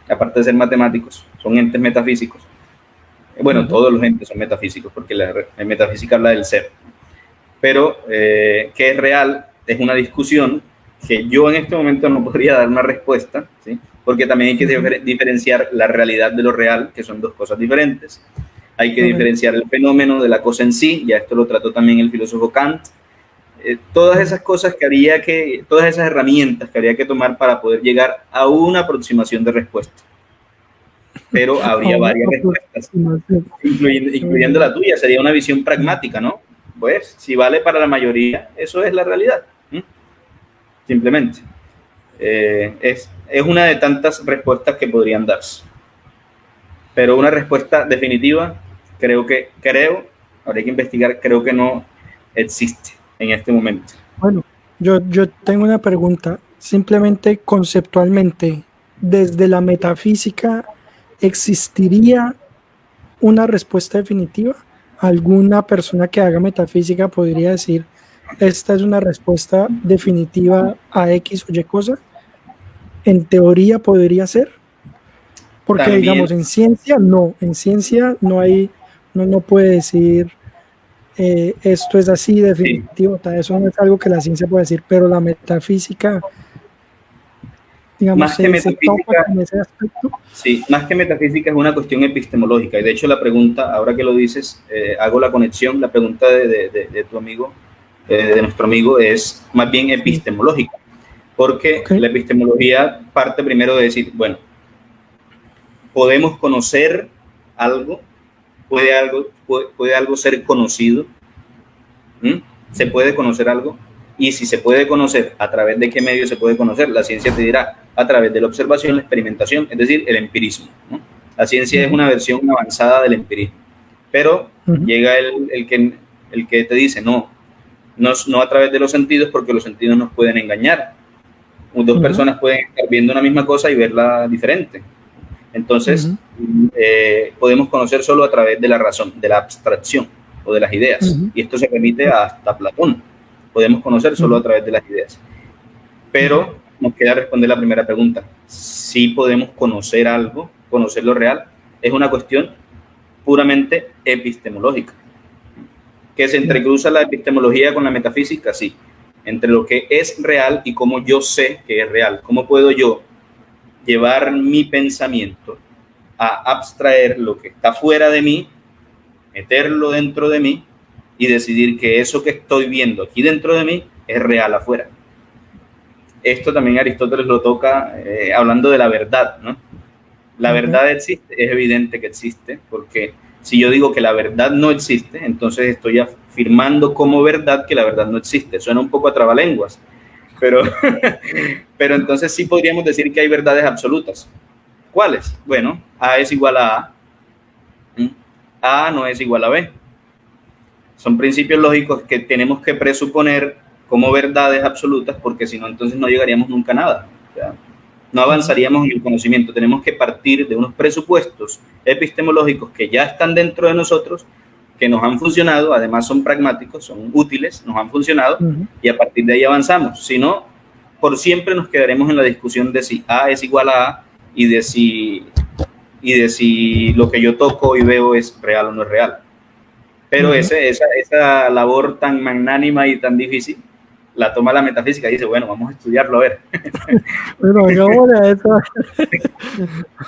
aparte de ser matemáticos, son entes metafísicos. Bueno, todos los entes son metafísicos porque la metafísica habla del ser. Pero qué es real es una discusión que yo en este momento no podría dar una respuesta, ¿sí? Porque también hay que diferenciar la realidad de lo real, que son dos cosas diferentes. Hay que diferenciar el fenómeno de la cosa en sí, ya esto lo trató también el filósofo Kant. Todas esas cosas todas esas herramientas que habría que tomar para poder llegar a una aproximación de respuesta. Pero habría varias respuestas, incluyendo la tuya. Sería una visión pragmática, ¿no? Pues si vale para la mayoría, eso es la realidad. Simplemente. Es una de tantas respuestas que podrían darse. Pero una respuesta definitiva habría que investigar, creo que no existe en este momento. Bueno, yo tengo una pregunta, simplemente conceptualmente, desde la metafísica, ¿existiría una respuesta definitiva? ¿Alguna persona que haga metafísica podría decir, esta es una respuesta definitiva a X o Y cosa? En teoría podría ser, porque También, digamos, en ciencia no hay, no puede decir esto es así sí, definitivo, eso no es algo que la ciencia puede decir, pero la metafísica, digamos, más que se topa metafísica, con ese aspecto. sí, más que metafísica es una cuestión epistemológica. Y de hecho la pregunta, ahora que lo dices, hago la conexión, la pregunta de tu amigo, de nuestro amigo, es más bien epistemológica. Porque Okay. la epistemología parte primero de decir, bueno, podemos conocer algo, puede algo ser conocido, ¿Mm? Se puede conocer algo, y si se puede conocer, ¿a través de qué medio se puede conocer? La ciencia te dirá, a través de la observación, la experimentación, es decir, el empirismo, ¿no? La ciencia es una versión avanzada del empirismo, pero llega el que te dice, no a través de los sentidos, porque los sentidos nos pueden engañar. Dos personas pueden estar viendo una misma cosa y verla diferente. Entonces, podemos conocer solo a través de la razón, de la abstracción o de las ideas. Y esto se remite hasta Platón. Podemos conocer solo a través de las ideas. Pero nos queda responder la primera pregunta. Si podemos conocer algo, conocer lo real, es una cuestión puramente epistemológica. ¿Que se entrecruza la epistemología con la metafísica? Sí. Entre lo que es real y cómo yo sé que es real. ¿Cómo puedo yo llevar mi pensamiento a abstraer lo que está fuera de mí, meterlo dentro de mí y decidir que eso que estoy viendo aquí dentro de mí es real afuera? Esto también Aristóteles lo toca hablando de la verdad, ¿no? La verdad existe, es evidente que existe, porque si yo digo que la verdad no existe, entonces estoy afirmando como verdad que la verdad no existe. Suena un poco a trabalenguas, pero entonces sí podríamos decir que hay verdades absolutas. ¿Cuáles? Bueno, A es igual a A no es igual a B. Son principios lógicos que tenemos que presuponer como verdades absolutas, porque si no, entonces no llegaríamos nunca a nada. O sea, no avanzaríamos en el conocimiento. Tenemos que partir de unos presupuestos epistemológicos que ya están dentro de nosotros, que nos han funcionado, además son pragmáticos, son útiles, nos han funcionado, y a partir de ahí avanzamos. Si no, por siempre nos quedaremos en la discusión de si A es igual a A y de si lo que yo toco y veo es real o no es real. Pero esa labor tan magnánima y tan difícil la toma la metafísica y dice, bueno, vamos a estudiarlo a ver. Bueno, hagamos eso.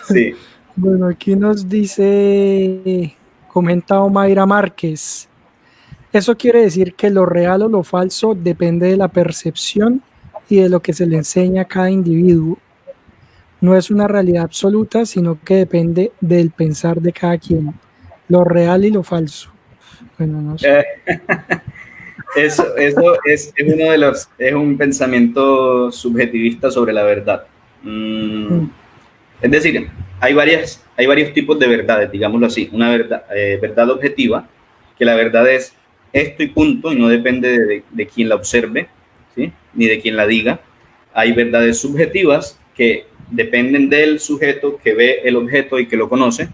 Sí. Bueno, aquí nos dice, comenta Omaira Márquez, eso quiere decir que lo real o lo falso depende de la percepción y de lo que se le enseña a cada individuo. No es una realidad absoluta, sino que depende del pensar de cada quien, lo real y lo falso. Bueno, no sé. Eso es uno de los, es un pensamiento subjetivista sobre la verdad. Es decir, hay varios tipos de verdades, digámoslo así. Una verdad objetiva, que la verdad es esto y punto, y no depende de quien la observe, ¿sí? Ni de quien la diga. Hay verdades subjetivas que dependen del sujeto que ve el objeto y que lo conoce,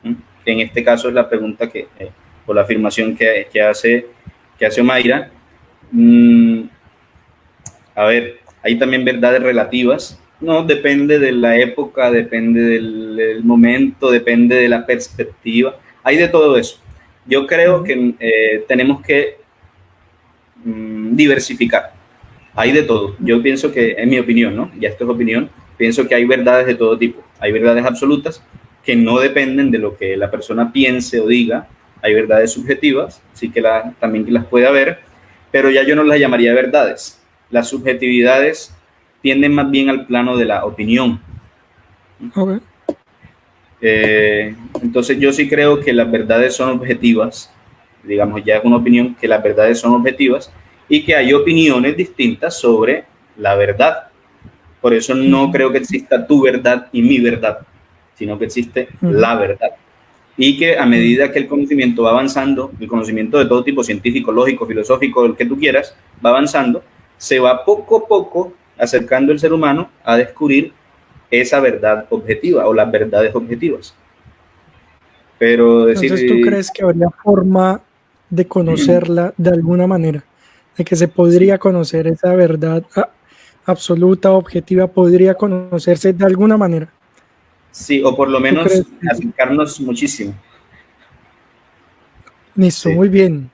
¿sí? Que en este caso es la pregunta o la afirmación que hace Omaira. A ver, hay también verdades relativas. No, depende de la época, depende del momento, depende de la perspectiva. Hay de todo eso. Yo creo que tenemos que diversificar. Hay de todo. Yo pienso que, en mi opinión, ¿no? Ya esto es opinión, pienso que hay verdades de todo tipo. Hay verdades absolutas que no dependen de lo que la persona piense o diga. Hay verdades subjetivas, sí que también las puede haber, pero ya yo no las llamaría verdades. Las subjetividades tienden más bien al plano de la opinión. Okay. Entonces yo sí creo que las verdades son objetivas, digamos, ya es una opinión, que las verdades son objetivas y que hay opiniones distintas sobre la verdad. Por eso no creo que exista tu verdad y mi verdad, sino que existe la verdad. y que a medida que el conocimiento va avanzando, el conocimiento de todo tipo, científico, lógico, filosófico, el que tú quieras, va avanzando, se va poco a poco acercando el ser humano a descubrir esa verdad objetiva o las verdades objetivas. Pero decir... Entonces, ¿tú crees que habría forma de conocerla de alguna manera? De que se podría conocer esa verdad absoluta, objetiva, podría conocerse de alguna manera. Sí, o por lo menos acercarnos muchísimo. Listo, sí. Muy bien.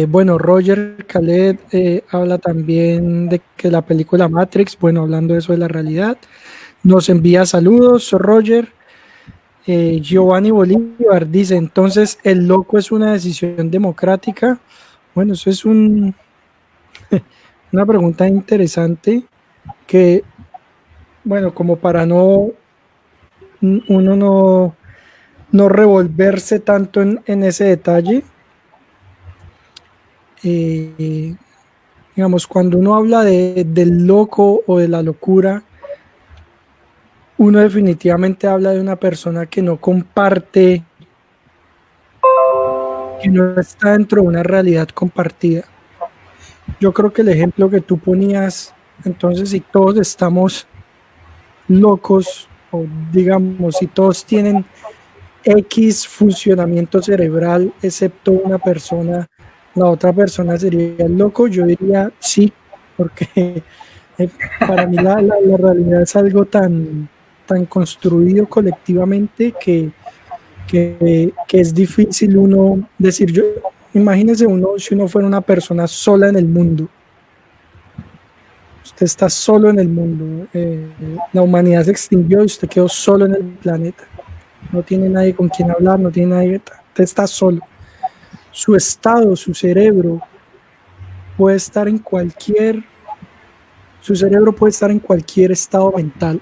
Bueno, Roger Khaled habla también de que la película Matrix, bueno, hablando de eso de la realidad, nos envía saludos, Roger. Giovanni Bolívar dice, entonces, ¿el loco es una decisión democrática? Bueno, eso es una pregunta interesante que, bueno, como para uno no revolverse tanto en ese detalle, digamos, cuando uno habla del loco o de la locura, uno definitivamente habla de una persona que no comparte, que no está dentro de una realidad compartida. Yo creo que el ejemplo que tú ponías, entonces, si todos estamos locos, o digamos, si todos tienen X funcionamiento cerebral, excepto una persona, la otra persona sería el loco, yo diría sí, porque para mí la realidad es algo tan construido colectivamente que es difícil uno decir, imagínese si uno fuera una persona sola en el mundo. Usted está solo en el mundo. La humanidad se extinguió y usted quedó solo en el planeta. No tiene nadie con quien hablar, no tiene nadie. Usted está solo. Su estado, su cerebro puede estar en cualquier. Su cerebro puede estar en cualquier estado mental.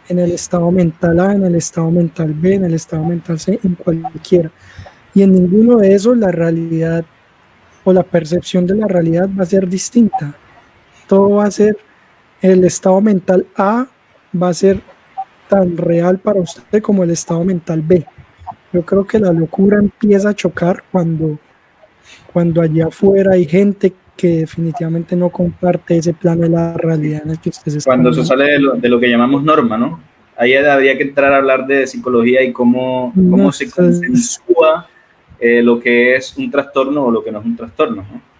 En el estado mental A, en el estado mental B, en el estado mental C, en cualquiera. Y en ninguno de esos la realidad o la percepción de la realidad va a ser distinta. Todo va a ser, el estado mental A va a ser tan real para usted como el estado mental B. Yo creo que la locura empieza a chocar cuando allá afuera hay gente que definitivamente no comparte ese plano de la realidad en el que usted se está. Cuando se sale de lo que llamamos norma, ¿no? Ahí habría que entrar a hablar de psicología y cómo se consensúa lo que es un trastorno o lo que no es un trastorno, ¿no?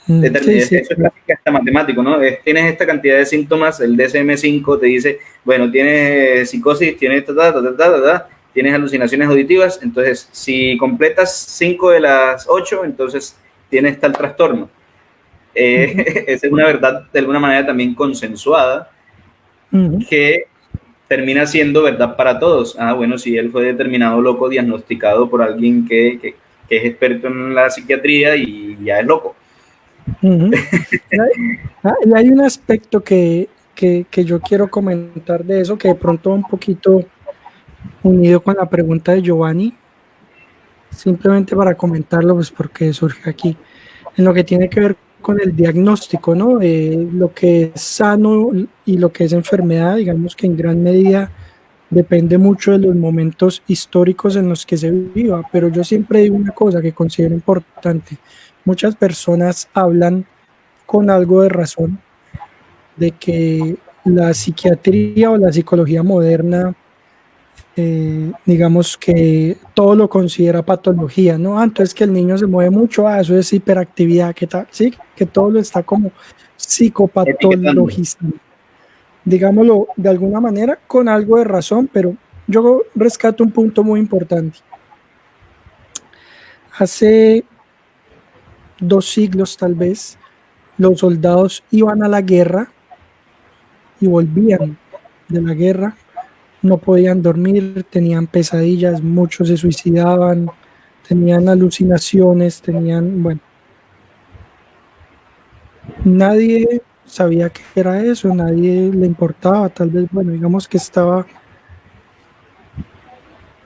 Sí, sí. Eso es casi hasta matemático, ¿no? Tienes esta cantidad de síntomas, el DSM-5 te dice, bueno, tienes psicosis, tienes tienes alucinaciones auditivas, entonces si completas 5 de las 8, entonces tienes tal trastorno. Esa es una verdad de alguna manera también consensuada, que termina siendo verdad para todos. Ah, bueno, si él fue determinado loco, diagnosticado por alguien que es experto en la psiquiatría y ya es loco. Y hay un aspecto que yo quiero comentar de eso, que de pronto un poquito unido con la pregunta de Giovanni, simplemente para comentarlo, pues porque surge aquí, en lo que tiene que ver con el diagnóstico, ¿no? Lo que es sano y lo que es enfermedad, digamos que en gran medida depende mucho de los momentos históricos en los que se viva, pero yo siempre digo una cosa que considero importante. Muchas personas hablan con algo de razón de que la psiquiatría o la psicología moderna, digamos que todo lo considera patología, ¿no? Entonces que el niño se mueve mucho, eso es hiperactividad, ¿qué tal? Sí, que todo lo está como psicopatologizando. Digámoslo de alguna manera, con algo de razón, pero yo rescato un punto muy importante. Hace 2 siglos tal vez, los soldados iban a la guerra y volvían de la guerra, no podían dormir, tenían pesadillas, muchos se suicidaban, tenían alucinaciones, bueno, nadie sabía qué era eso, nadie le importaba, tal vez, bueno, digamos que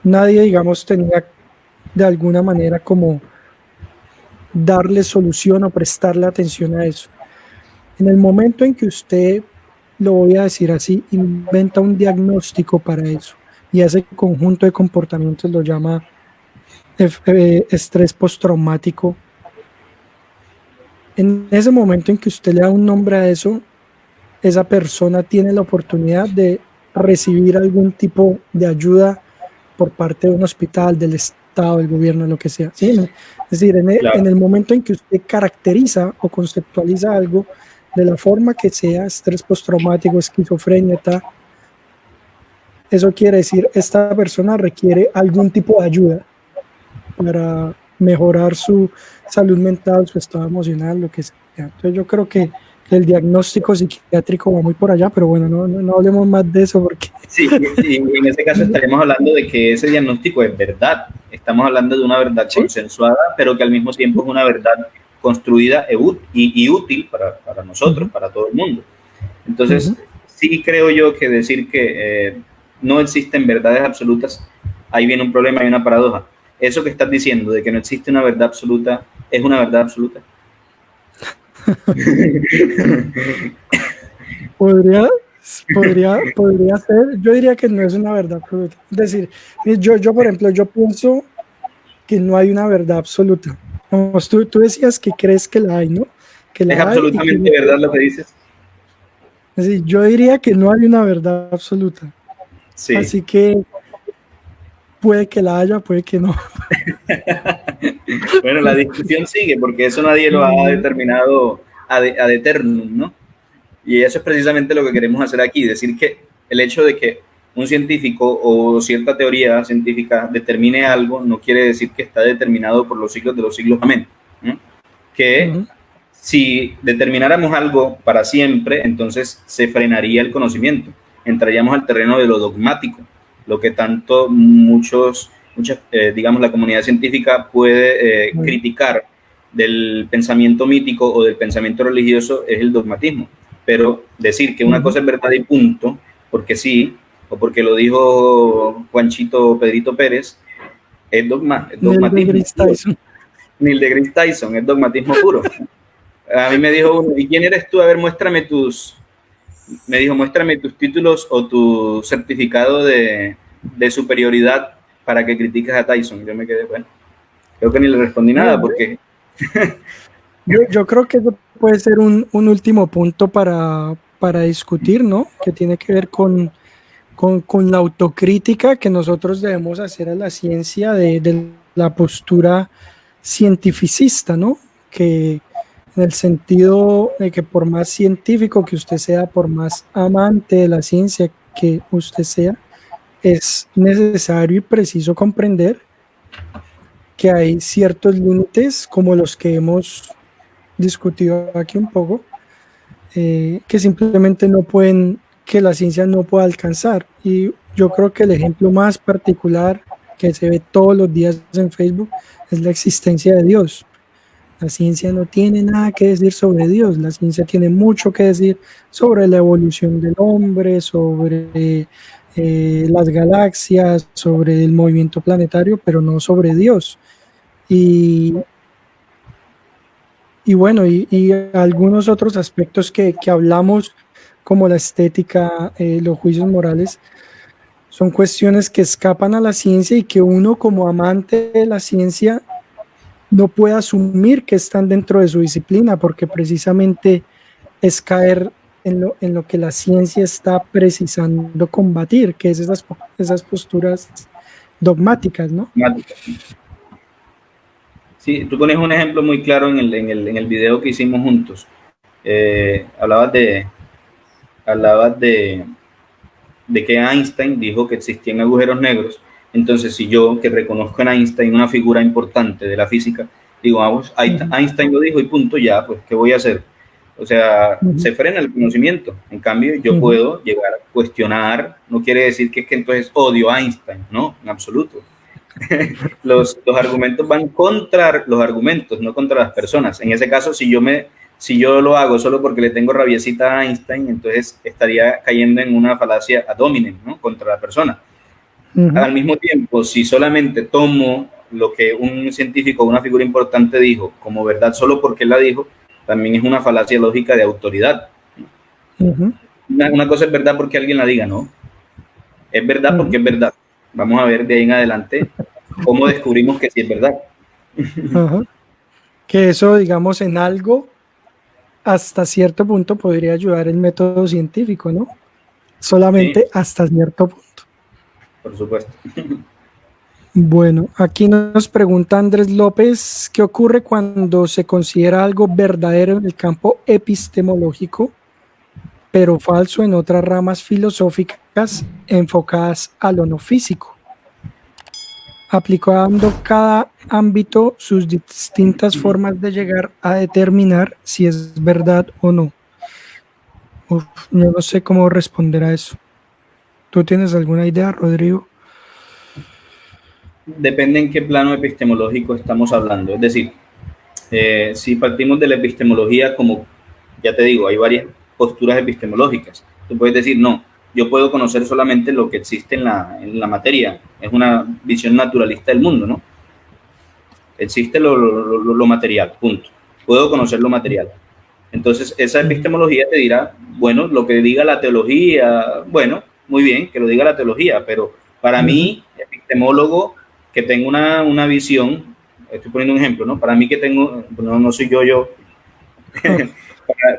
nadie, digamos, tenía de alguna manera como darle solución o prestarle atención a eso. En el momento en que usted, lo voy a decir así, inventa un diagnóstico para eso, y ese conjunto de comportamientos lo llama estrés postraumático. En ese momento en que usted le da un nombre a eso, esa persona tiene la oportunidad de recibir algún tipo de ayuda por parte de un hospital, del Estado, del gobierno, lo que sea. ¿Sí? Es decir, en el momento en que usted caracteriza o conceptualiza algo de la forma que sea, estrés postraumático, esquizofrenia, eso quiere decir, esta persona requiere algún tipo de ayuda para mejorar su salud mental, su estado emocional, lo que sea. Entonces yo creo que el diagnóstico psiquiátrico va muy por allá, pero bueno, no hablemos más de eso porque... Sí, y en ese caso estaríamos hablando de que ese diagnóstico es verdad. Estamos hablando de una verdad consensuada, pero que al mismo tiempo es una verdad construida y útil para nosotros, para todo el mundo. Entonces, sí creo yo que decir que no existen verdades absolutas, ahí viene un problema, hay una paradoja. Eso que estás diciendo de que no existe una verdad absoluta, ¿es una verdad absoluta? Podría ser, yo diría que no es una verdad absoluta. Es decir, yo por ejemplo, yo pienso que no hay una verdad absoluta. Como tú decías que crees que la hay, ¿no? Que la ¿Es absolutamente verdad lo que dices? Es decir, yo diría que no hay una verdad absoluta. Sí. Así que puede que la haya, puede que no. Bueno, la discusión sigue porque eso nadie lo ha determinado ad eternum, ¿no? Y eso es precisamente lo que queremos hacer aquí, decir que el hecho de que un científico o cierta teoría científica determine algo no quiere decir que está determinado por los siglos de los siglos, amén, ¿no? Que si determináramos algo para siempre, entonces se frenaría el conocimiento, entraríamos al terreno de lo dogmático, lo que tanto digamos, la comunidad científica puede criticar del pensamiento mítico o del pensamiento religioso es el dogmatismo. Pero decir que una cosa es verdad y punto, porque sí, o porque lo dijo Juanchito Pedrito Pérez, es dogmatismo. Neil deGrasse Tyson, es dogmatismo puro. A mí me dijo uno, ¿y quién eres tú? A ver, muéstrame tus títulos o tu certificado de superioridad para que critiques a Tyson. Yo me quedé, bueno, creo que ni le respondí nada porque... yo creo que eso puede ser un último punto para discutir, ¿no? Que tiene que ver con la autocrítica que nosotros debemos hacer a la ciencia de la postura cientificista, ¿no? Que en el sentido de que por más científico que usted sea, por más amante de la ciencia que usted sea, es necesario y preciso comprender que hay ciertos límites como los que hemos discutido aquí un poco, que simplemente que la ciencia no puede alcanzar. Y yo creo que el ejemplo más particular que se ve todos los días en Facebook es la existencia de Dios. La ciencia no tiene nada que decir sobre Dios, la ciencia tiene mucho que decir sobre la evolución del hombre, sobre las galaxias, sobre el movimiento planetario, pero no sobre Dios. Y bueno, y algunos otros aspectos que hablamos, como la estética, los juicios morales, son cuestiones que escapan a la ciencia y que uno como amante de la ciencia no puede asumir que están dentro de su disciplina, porque precisamente es caer en lo que la ciencia está precisando combatir, que es esas posturas dogmáticas, ¿no? Sí, tú pones un ejemplo muy claro en el video que hicimos juntos. Hablabas de que Einstein dijo que existían agujeros negros. Entonces, si yo, que reconozco en Einstein una figura importante de la física, digo, vamos, Einstein lo dijo y punto, ya, pues, ¿qué voy a hacer? O sea, se frena el conocimiento. En cambio, yo puedo llegar a cuestionar, no quiere decir que entonces odio a Einstein, no, en absoluto. los argumentos van contra los argumentos, no contra las personas. En ese caso, si yo lo hago solo porque le tengo rabiecita a Einstein, entonces estaría cayendo en una falacia ad hominem, ¿no? Contra la persona. Al mismo tiempo, si solamente tomo lo que un científico o una figura importante dijo como verdad solo porque él la dijo, también es una falacia lógica de autoridad. Una cosa es verdad porque alguien la diga, ¿no? Es verdad porque es verdad. Vamos a ver de ahí en adelante cómo descubrimos que sí es verdad. Ajá. Que eso, digamos, en algo, hasta cierto punto podría ayudar el método científico, ¿no? Solamente Sí, hasta cierto punto. por supuesto. Bueno, aquí nos pregunta Andrés López, ¿qué ocurre cuando se considera algo verdadero en el campo epistemológico, pero falso en otras ramas filosóficas enfocadas a lo no físico, aplicando cada ámbito sus distintas formas de llegar a determinar si es verdad o no? Uf, yo no sé cómo responder a eso. ¿Tú tienes alguna idea, Rodrigo? Depende en qué plano epistemológico estamos hablando. Es decir, si partimos de la epistemología, como ya te digo, hay varias posturas epistemológicas. Tú puedes decir, no, yo puedo conocer solamente lo que existe en la materia. Es una visión naturalista del mundo, ¿no? Existe lo material, punto. Puedo conocer lo material. Entonces, esa epistemología te dirá, bueno, lo que diga la teología, bueno, muy bien, que lo diga la teología, pero para mí, epistemólogo, que tengo una visión, estoy poniendo un ejemplo, ¿no? Para mí que tengo, no soy yo,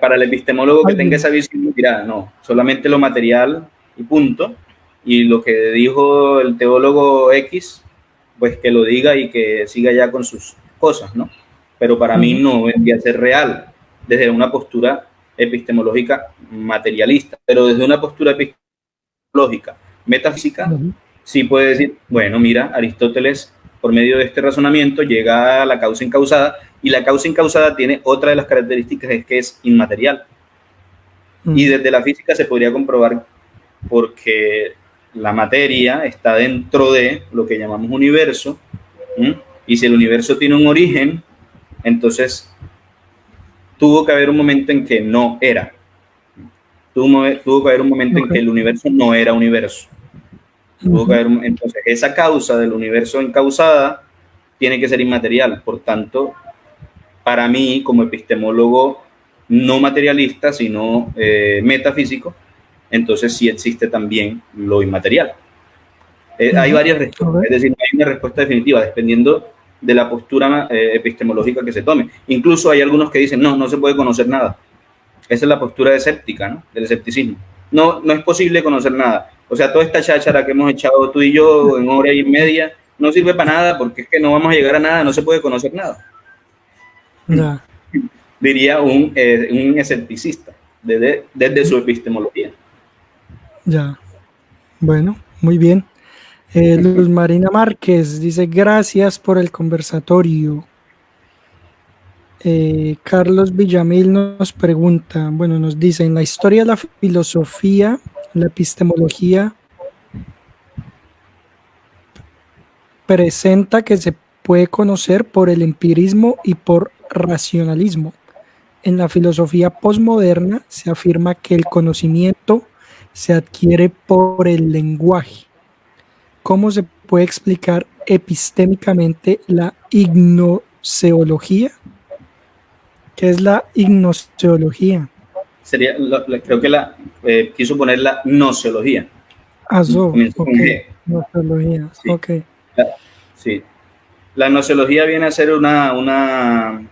para el epistemólogo que tenga esa visión, dirá, no, solamente lo material y punto, y lo que dijo el teólogo X, pues que lo diga y que siga ya con sus cosas, ¿no? Pero para mí no vendría a ser real desde una postura epistemológica materialista, pero desde una postura epistemológica metafísica, sí puede decir, bueno, mira, Aristóteles, por medio de este razonamiento, llega a la causa incausada, y la causa incausada tiene otra de las características, es que es inmaterial. Y desde la física se podría comprobar porque la materia está dentro de lo que llamamos universo, y si el universo tiene un origen, entonces tuvo que haber un momento en que no era. Tuvo que haber un momento en que el universo no era universo. Tuvo que haber, entonces, esa causa del universo encausada tiene que ser inmaterial. Por tanto, para mí, como epistemólogo no materialista, sino metafísico, entonces sí existe también lo inmaterial. Hay varias respuestas, es decir, no hay una respuesta definitiva, dependiendo de la postura epistemológica que se tome. Incluso hay algunos que dicen, no se puede conocer nada. Esa es la postura escéptica, ¿no? Del escepticismo. No es posible conocer nada. O sea, toda esta cháchara que hemos echado tú y yo en hora y media no sirve para nada porque es que no vamos a llegar a nada, no se puede conocer nada. No. Diría un escepticista desde su epistemología. Ya, bueno, muy bien. Luz Marina Márquez dice, gracias por el conversatorio. Carlos Villamil nos pregunta, bueno, nos dice, en la historia de la filosofía, la epistemología presenta que se puede conocer por el empirismo y por racionalismo. En la filosofía posmoderna se afirma que el conocimiento se adquiere por el lenguaje. ¿Cómo se puede explicar epistémicamente la gnoseología? ¿Qué es la gnoseología? Sería, creo que quiso poner la gnoseología. Okay. Gnoseología, sí. Ok. Sí. La gnoseología viene a ser una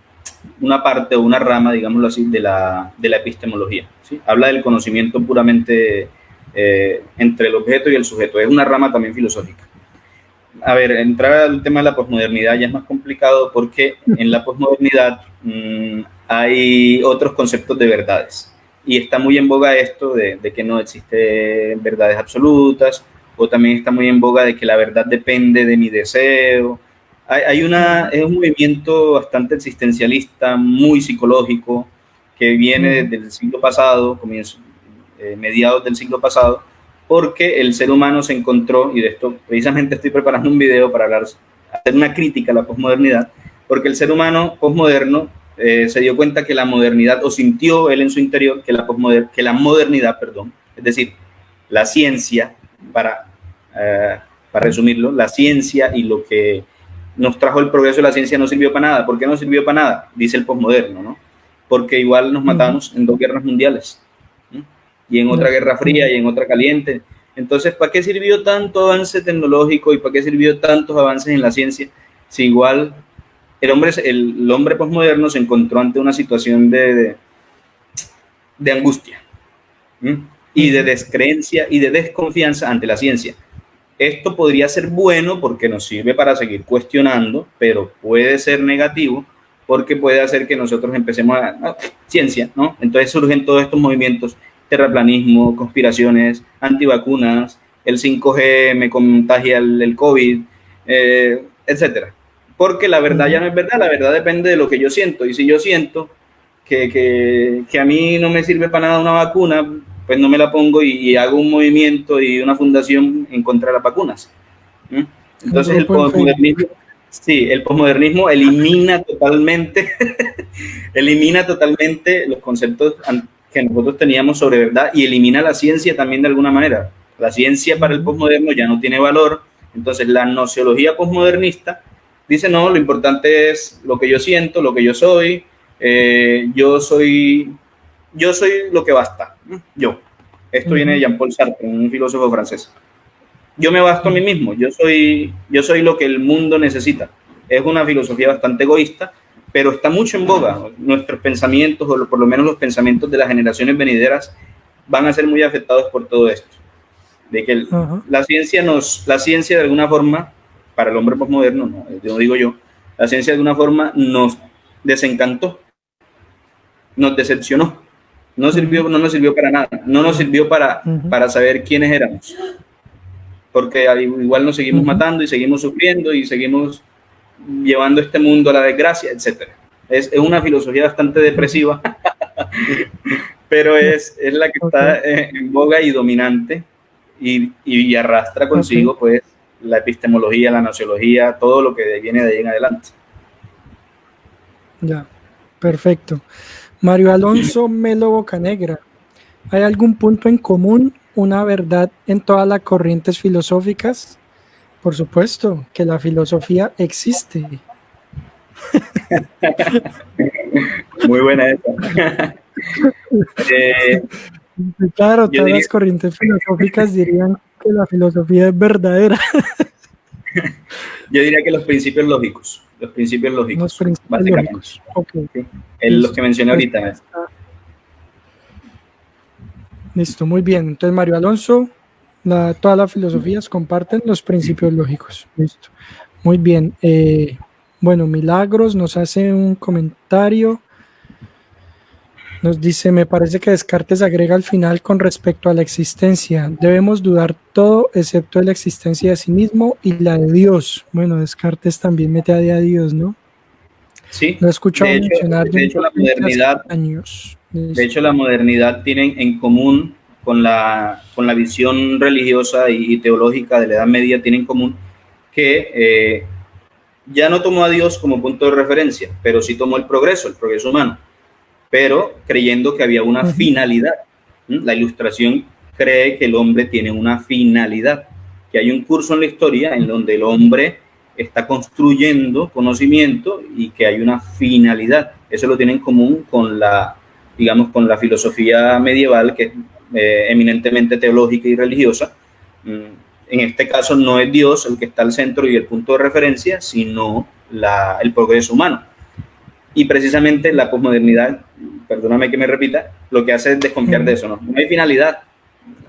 parte o una rama, digámoslo así, de la epistemología. ¿Sí? Habla del conocimiento puramente entre el objeto y el sujeto. Es una rama también filosófica. A ver, entrar al tema de la posmodernidad ya es más complicado porque en la posmodernidad hay otros conceptos de verdades. Y está muy en boga esto de que no existen verdades absolutas, o también está muy en boga de que la verdad depende de mi deseo. Es un movimiento bastante existencialista, muy psicológico, que viene desde el siglo pasado, mediados del siglo pasado, porque el ser humano se encontró, y de esto precisamente estoy preparando un video para hacer una crítica a la posmodernidad, porque el ser humano posmoderno se dio cuenta que la modernidad, o sintió él en su interior que la modernidad, es decir, la ciencia, para resumirlo, la ciencia y lo que nos trajo el progreso de la ciencia no sirvió para nada. ¿Por qué no sirvió para nada? Dice el posmoderno, ¿no? Porque igual nos matamos en 2 guerras mundiales, y en otra guerra fría y en otra caliente. Entonces, ¿para qué sirvió tanto avance tecnológico y para qué sirvió tantos avances en la ciencia si igual el hombre posmoderno se encontró ante una situación de angustia, ¿m? Y de descreencia y de desconfianza ante la ciencia? Esto podría ser bueno porque nos sirve para seguir cuestionando, pero puede ser negativo porque puede hacer que nosotros empecemos ciencia, ¿no? Entonces surgen todos estos movimientos: terraplanismo, conspiraciones, antivacunas, el 5G me contagia el COVID, etcétera. Porque la verdad ya no es verdad, la verdad depende de lo que yo siento. Y si yo siento que a mí no me sirve para nada una vacuna, pues no me la pongo y hago un movimiento y una fundación en contra de las vacunas. Entonces el posmodernismo, sí, el posmodernismo elimina totalmente, elimina totalmente los conceptos que nosotros teníamos sobre verdad y elimina la ciencia también de alguna manera. La ciencia para el posmoderno ya no tiene valor. Entonces la nociología posmodernista dice: no, lo importante es lo que yo siento, lo que yo soy. Yo soy lo que basta. Esto viene de Jean-Paul Sartre, un filósofo francés. Yo me basto a mí mismo, yo soy lo que el mundo necesita. Es una filosofía bastante egoísta, pero está mucho en boga. Nuestros pensamientos, o por lo menos los pensamientos de las generaciones venideras, van a ser muy afectados por todo esto. De que la ciencia de alguna forma, para el hombre posmoderno, no digo yo, la ciencia de alguna forma nos desencantó, nos decepcionó, no nos sirvió para nada, no nos sirvió para saber quiénes éramos, porque igual nos seguimos matando y seguimos sufriendo y seguimos llevando este mundo a la desgracia, etcétera. Es una filosofía bastante depresiva, pero es la que está en boga y dominante y arrastra consigo pues la epistemología, la nociología, todo lo que viene de ahí en adelante. Ya, perfecto. Mario Alonso Melo Bocanegra, ¿hay algún punto en común, una verdad en todas las corrientes filosóficas? Por supuesto, que la filosofía existe. Muy buena esa. Claro, todas las corrientes filosóficas dirían que la filosofía es verdadera. Yo diría que los principios lógicos. Los principios básicamente. Lógicos. Okay. ¿Sí? Los que mencioné ahorita. Listo, muy bien. Entonces, Mario Alonso, todas las filosofías comparten los principios lógicos. Listo. Muy bien. Bueno, Milagros nos hace un comentario. Nos dice: me parece que Descartes agrega al final con respecto a la existencia. Debemos dudar todo excepto de la existencia de sí mismo y la de Dios. Bueno, Descartes también mete a Dios, ¿no? Sí. Lo he escuchado mencionar de hecho, la modernidad, años. De hecho, la modernidad tiene en común con la visión religiosa y teológica de la Edad Media, tiene en común que ya no tomó a Dios como punto de referencia, pero sí tomó el progreso humano, pero creyendo que había una finalidad. La Ilustración cree que el hombre tiene una finalidad, que hay un curso en la historia en donde el hombre está construyendo conocimiento y que hay una finalidad. Eso lo tiene en común con la filosofía medieval, que es eminentemente teológica y religiosa. En este caso no es Dios el que está al centro y el punto de referencia, sino el progreso humano. Y precisamente la posmodernidad, perdóname que me repita, lo que hace es desconfiar de eso. No hay finalidad,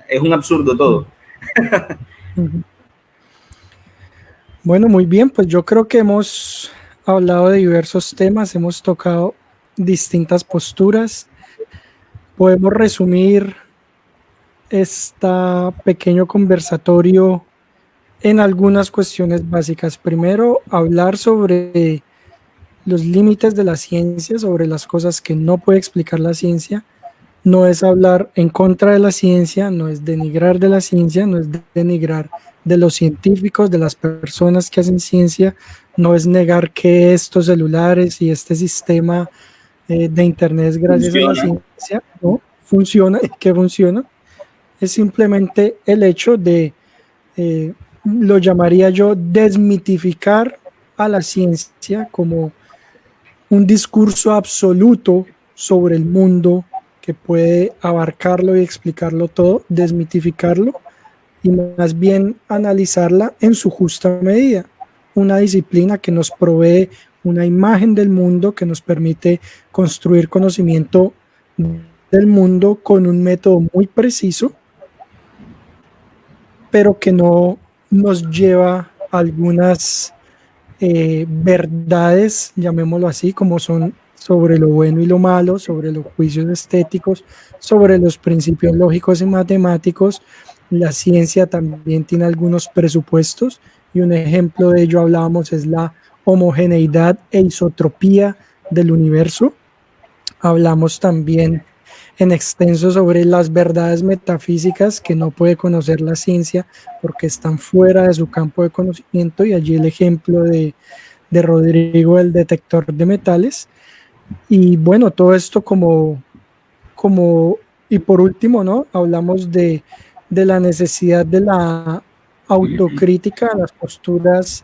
es un absurdo todo. Bueno, muy bien, pues yo creo que hemos hablado de diversos temas, hemos tocado distintas posturas. Podemos resumir este pequeño conversatorio en algunas cuestiones básicas. Primero, hablar sobre los límites de la ciencia, sobre las cosas que no puede explicar la ciencia. No es hablar en contra de la ciencia, no es denigrar de la ciencia, no es denigrar de los científicos, de las personas que hacen ciencia, no es negar que estos celulares y este sistema de internet es gracias a la ciencia, no funciona, que funciona. Es simplemente el hecho de, lo llamaría yo, desmitificar a la ciencia como un discurso absoluto sobre el mundo que puede abarcarlo y explicarlo todo, desmitificarlo y más bien analizarla en su justa medida. Una disciplina que nos provee una imagen del mundo, que nos permite construir conocimiento del mundo con un método muy preciso, pero que no nos lleva a algunas verdades, llamémoslo así, como son sobre lo bueno y lo malo, sobre los juicios estéticos, sobre los principios lógicos y matemáticos. La ciencia también tiene algunos presupuestos y un ejemplo de ello hablábamos es la homogeneidad e isotropía del universo. Hablamos también en extenso sobre las verdades metafísicas que no puede conocer la ciencia porque están fuera de su campo de conocimiento, y allí el ejemplo de Rodrigo, el detector de metales. Y bueno, todo esto y por último, ¿no? Hablamos de la necesidad de la autocrítica a las posturas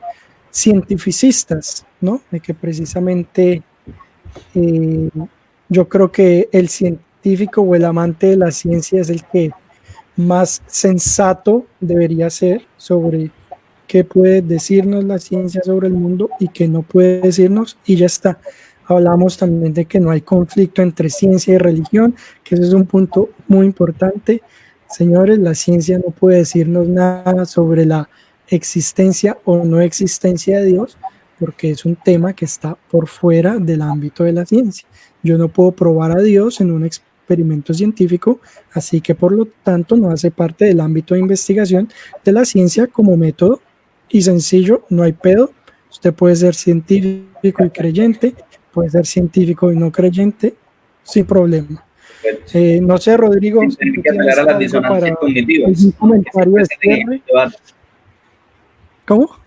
cientificistas, ¿no? De que precisamente yo creo que el científico o el amante de la ciencia es el que más sensato debería ser sobre qué puede decirnos la ciencia sobre el mundo y qué no puede decirnos, y ya está. Hablamos también de que no hay conflicto entre ciencia y religión, que ese es un punto muy importante. Señores, la ciencia no puede decirnos nada sobre la existencia o no existencia de Dios, porque es un tema que está por fuera del ámbito de la ciencia. Yo no puedo probar a Dios en un experimento científico, así que por lo tanto no hace parte del ámbito de investigación de la ciencia como método, y sencillo, no hay pedo. Usted puede ser científico y creyente, puede ser científico y no creyente, sin problema. No sé, Rodrigo, sin tener que apelar a las disonancias cognitivas. Un comentario de cierre. ¿Cómo?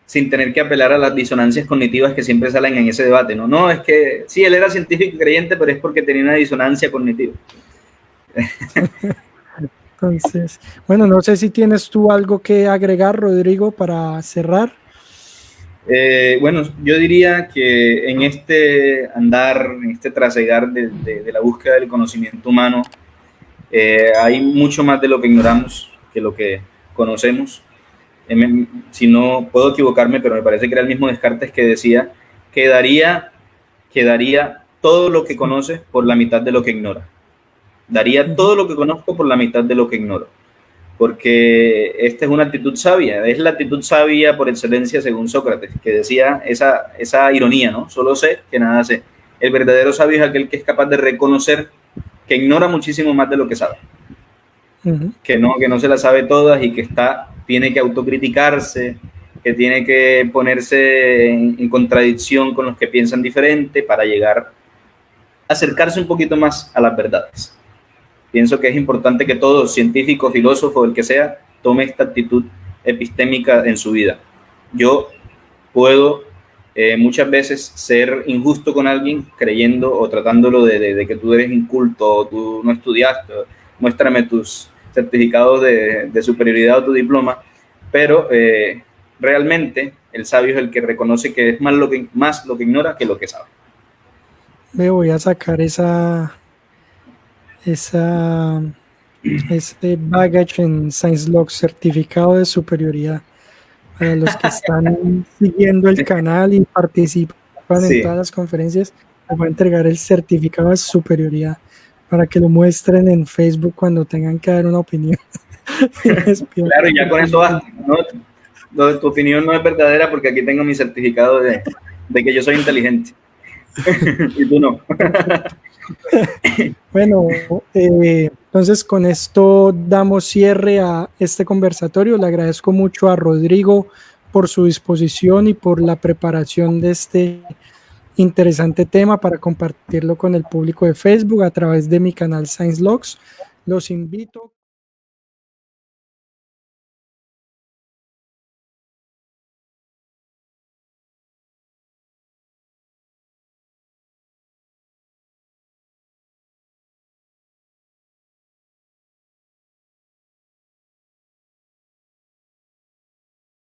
Sin tener que apelar a las disonancias cognitivas que siempre salen en ese debate, ¿no? No, es que sí, él era científico y creyente, pero es porque tenía una disonancia cognitiva. Entonces, bueno, no sé si tienes tú algo que agregar, Rodrigo, para cerrar. Bueno, yo diría que en este andar, en este trasegar de la búsqueda del conocimiento humano, hay mucho más de lo que ignoramos que lo que conocemos. Si no puedo equivocarme, pero me parece que era el mismo Descartes que decía que daría todo lo que conoce por la mitad de lo que ignora. Daría todo lo que conozco por la mitad de lo que ignoro. Porque esta es una actitud sabia, es la actitud sabia por excelencia según Sócrates, que decía esa ironía, ¿no? Solo sé que nada sé. El verdadero sabio es aquel que es capaz de reconocer que ignora muchísimo más de lo que sabe. Que no se la sabe todas y que tiene que autocriticarse, que tiene que ponerse en contradicción con los que piensan diferente para llegar a acercarse un poquito más a las verdades. Pienso que es importante que todo científico, filósofo, el que sea, tome esta actitud epistémica en su vida. Yo puedo muchas veces ser injusto con alguien creyendo o tratándolo de que tú eres inculto o tú no estudiaste, muéstrame tus certificados de superioridad o tu diploma, pero realmente el sabio es el que reconoce que es más lo que ignora que lo que sabe. Me voy a sacar ese baggage en ScienceLog, certificado de superioridad. Para los que están siguiendo el canal y participan en todas las conferencias, les voy a entregar el certificado de superioridad para que lo muestren en Facebook cuando tengan que dar una opinión. Claro, ya con eso basta, ¿no? Tu opinión no es verdadera porque aquí tengo mi certificado de que yo soy inteligente. Y tú no. Bueno, entonces con esto damos cierre a este conversatorio. Le agradezco mucho a Rodrigo por su disposición y por la preparación de este interesante tema para compartirlo con el público de Facebook a través de mi canal ScienceLogs. Los invito.